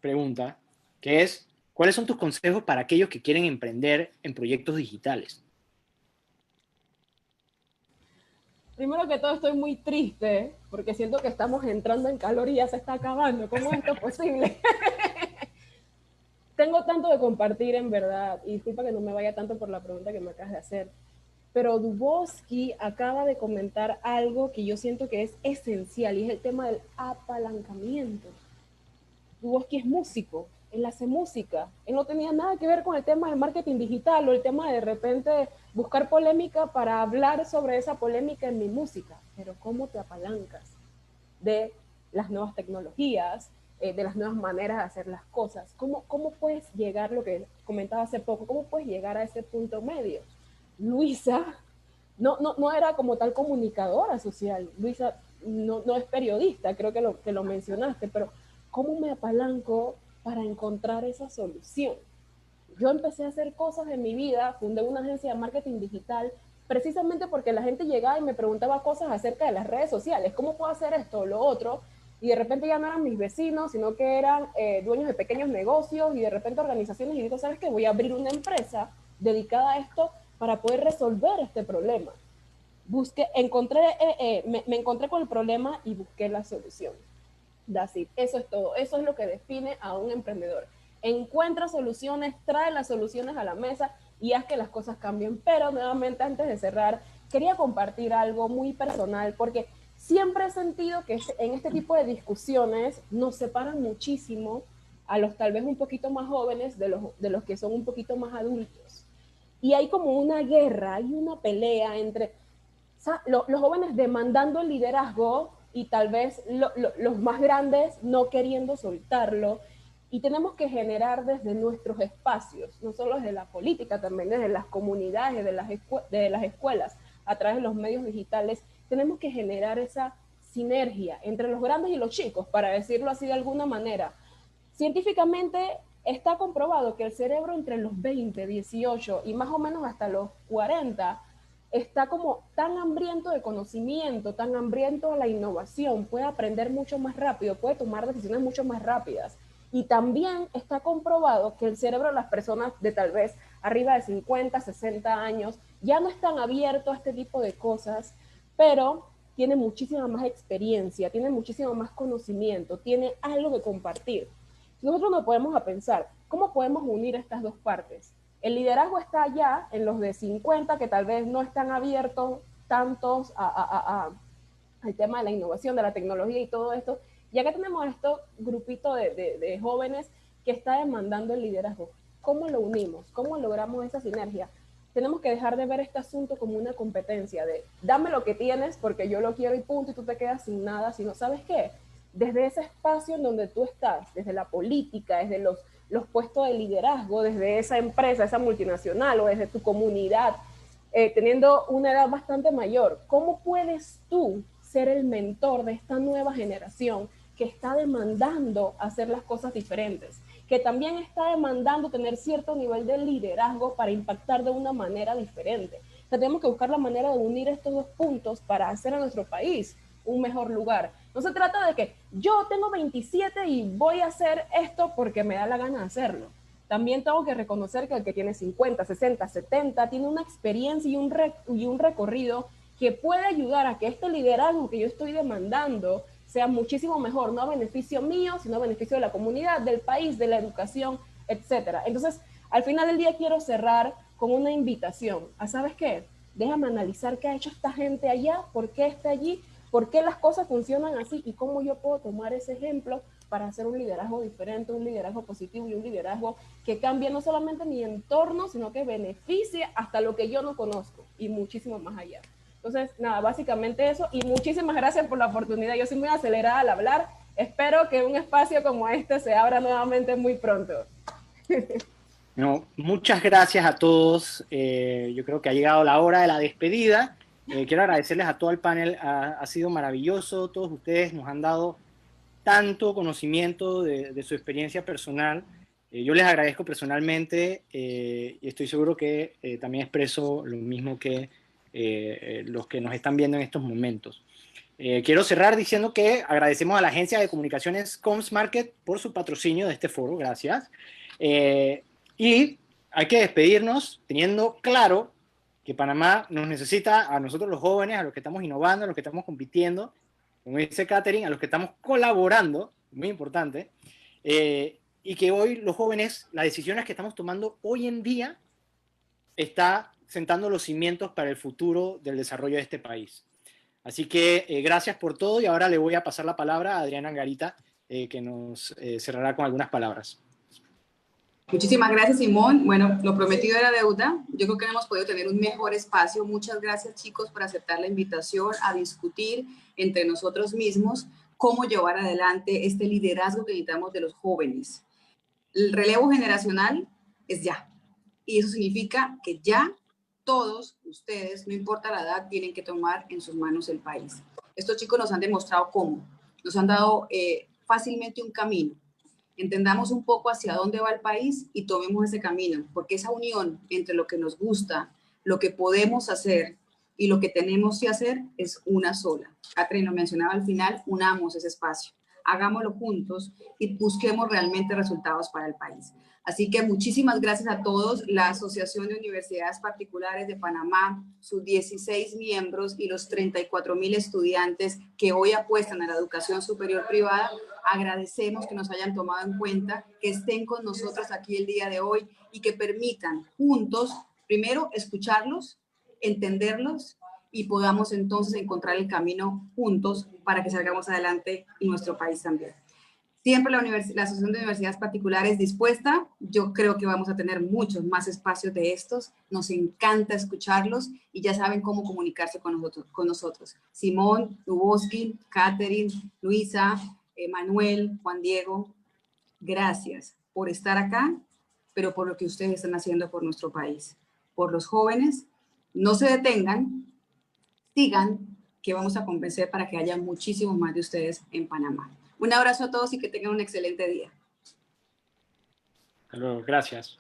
pregunta, que es, ¿cuáles son tus consejos para aquellos que quieren emprender en proyectos digitales? Primero que todo estoy muy triste porque siento que estamos entrando en calor y ya se está acabando. ¿Cómo es esto posible? Tengo tanto de compartir, en verdad, y disculpa que no me vaya tanto por la pregunta que me acabas de hacer, pero Dubovsky acaba de comentar algo que yo siento que es esencial y es el tema del apalancamiento. Dubovsky es músico, él hace música, él no tenía nada que ver con el tema del marketing digital o el tema de repente buscar polémica para hablar sobre esa polémica en mi música, pero ¿cómo te apalancas de las nuevas tecnologías, de las nuevas maneras de hacer las cosas. ¿Cómo puedes llegar, lo que comentaba hace poco, cómo puedes llegar a ese punto medio? Luisa no era como tal comunicadora social. Luisa no es periodista, creo que lo mencionaste, pero ¿cómo me apalanco para encontrar esa solución? Yo empecé a hacer cosas en mi vida, fundé una agencia de marketing digital, precisamente porque la gente llegaba y me preguntaba cosas acerca de las redes sociales, ¿cómo puedo hacer esto o lo otro? Y de repente ya no eran mis vecinos, sino que eran dueños de pequeños negocios y de repente organizaciones, y digo, ¿sabes qué? Voy a abrir una empresa dedicada a esto para poder resolver este problema. Me encontré con el problema y busqué la solución. That's it. Eso es todo. Eso es lo que define a un emprendedor. Encuentra soluciones, trae las soluciones a la mesa y haz que las cosas cambien. Pero nuevamente, antes de cerrar, quería compartir algo muy personal, porque siempre he sentido que en este tipo de discusiones nos separan muchísimo a los tal vez un poquito más jóvenes de los que son un poquito más adultos. Y hay como una guerra, hay una pelea entre los jóvenes demandando el liderazgo y tal vez los más grandes no queriendo soltarlo. Y tenemos que generar desde nuestros espacios, no solo desde la política, también desde las comunidades, de las escuelas, a través de los medios digitales, tenemos que generar esa sinergia entre los grandes y los chicos, para decirlo así de alguna manera. Científicamente está comprobado que el cerebro entre los 20, 18 y más o menos hasta los 40 está como tan hambriento de conocimiento, tan hambriento a la innovación, puede aprender mucho más rápido, puede tomar decisiones mucho más rápidas. Y también está comprobado que el cerebro de las personas de tal vez arriba de 50, 60 años ya no están abiertos a este tipo de cosas, pero tiene muchísima más experiencia, tiene muchísimo más conocimiento, tiene algo que compartir. Nosotros nos podemos a pensar, ¿cómo podemos unir estas dos partes? El liderazgo está allá en los de 50 que tal vez no están abiertos tantos al tema de la innovación, de la tecnología y todo esto. Y acá tenemos estos grupitos de jóvenes que está demandando el liderazgo. ¿Cómo lo unimos? ¿Cómo logramos esa sinergia? Tenemos que dejar de ver este asunto como una competencia de dame lo que tienes porque yo lo quiero y punto, y tú te quedas sin nada, sino ¿sabes qué? Desde ese espacio en donde tú estás, desde la política, desde los puestos de liderazgo, desde esa empresa, esa multinacional o desde tu comunidad, teniendo una edad bastante mayor, ¿cómo puedes tú ser el mentor de esta nueva generación que está demandando hacer las cosas diferentes, que también está demandando tener cierto nivel de liderazgo para impactar de una manera diferente? O sea, tenemos que buscar la manera de unir estos dos puntos para hacer a nuestro país un mejor lugar. No se trata de que yo tengo 27 y voy a hacer esto porque me da la gana de hacerlo. También tengo que reconocer que el que tiene 50, 60, 70 tiene una experiencia y un recorrido que puede ayudar a que este liderazgo que yo estoy demandando sea muchísimo mejor, no a beneficio mío, sino a beneficio de la comunidad, del país, de la educación, etc. Entonces, al final del día quiero cerrar con una invitación a, ¿sabes qué? Déjame analizar qué ha hecho esta gente allá, por qué está allí, por qué las cosas funcionan así y cómo yo puedo tomar ese ejemplo para hacer un liderazgo diferente, un liderazgo positivo y un liderazgo que cambie no solamente mi entorno, sino que beneficie hasta lo que yo no conozco y muchísimo más allá. Entonces, nada, básicamente eso, y muchísimas gracias por la oportunidad. Yo soy muy acelerada al hablar. Espero que un espacio como este se abra nuevamente muy pronto. No, muchas gracias a todos. Yo creo que ha llegado la hora de la despedida. Quiero agradecerles a todo el panel. Ha sido maravilloso. Todos ustedes nos han dado tanto conocimiento de su experiencia personal. Yo les agradezco personalmente y estoy seguro que también expreso lo mismo que los que nos están viendo en estos momentos. Quiero cerrar diciendo que agradecemos a la agencia de comunicaciones Coms Market por su patrocinio de este foro. Gracias. Y hay que despedirnos teniendo claro que Panamá nos necesita a nosotros los jóvenes, a los que estamos innovando, a los que estamos compitiendo, como dice Catherine, a los que estamos colaborando, muy importante, y que hoy los jóvenes, las decisiones que estamos tomando hoy en día, está sentando los cimientos para el futuro del desarrollo de este país. Así que gracias por todo y ahora le voy a pasar la palabra a Adriana Angarita, que nos cerrará con algunas palabras. Muchísimas gracias, Simón. Bueno, lo prometido era deuda. Yo creo que hemos podido tener un mejor espacio. Muchas gracias, chicos, por aceptar la invitación a discutir entre nosotros mismos cómo llevar adelante este liderazgo que necesitamos de los jóvenes. El relevo generacional es ya, y eso significa que ya todos ustedes, no importa la edad, tienen que tomar en sus manos el país. Estos chicos nos han demostrado cómo, nos han dado fácilmente un camino. Entendamos un poco hacia dónde va el país y tomemos ese camino, porque esa unión entre lo que nos gusta, lo que podemos hacer y lo que tenemos que hacer es una sola. Catherine lo mencionaba al final, unamos ese espacio, hagámoslo juntos y busquemos realmente resultados para el país. Así que muchísimas gracias a todos, la Asociación de Universidades Particulares de Panamá, sus 16 miembros y los 34.000 estudiantes que hoy apuestan a la educación superior privada. Agradecemos que nos hayan tomado en cuenta, que estén con nosotros aquí el día de hoy y que permitan juntos, primero, escucharlos, entenderlos y podamos entonces encontrar el camino juntos para que salgamos adelante en nuestro país también. Siempre la Asociación de Universidades Particulares dispuesta. Yo creo que vamos a tener muchos más espacios de estos. Nos encanta escucharlos y ya saben cómo comunicarse con nosotros. Simón, Duboski, Catherine, Luisa, Manuel, Juan Diego, gracias por estar acá, pero por lo que ustedes están haciendo por nuestro país. Por los jóvenes, no se detengan, sigan, que vamos a convencer para que haya muchísimos más de ustedes en Panamá. Un abrazo a todos y que tengan un excelente día. Hasta luego, gracias.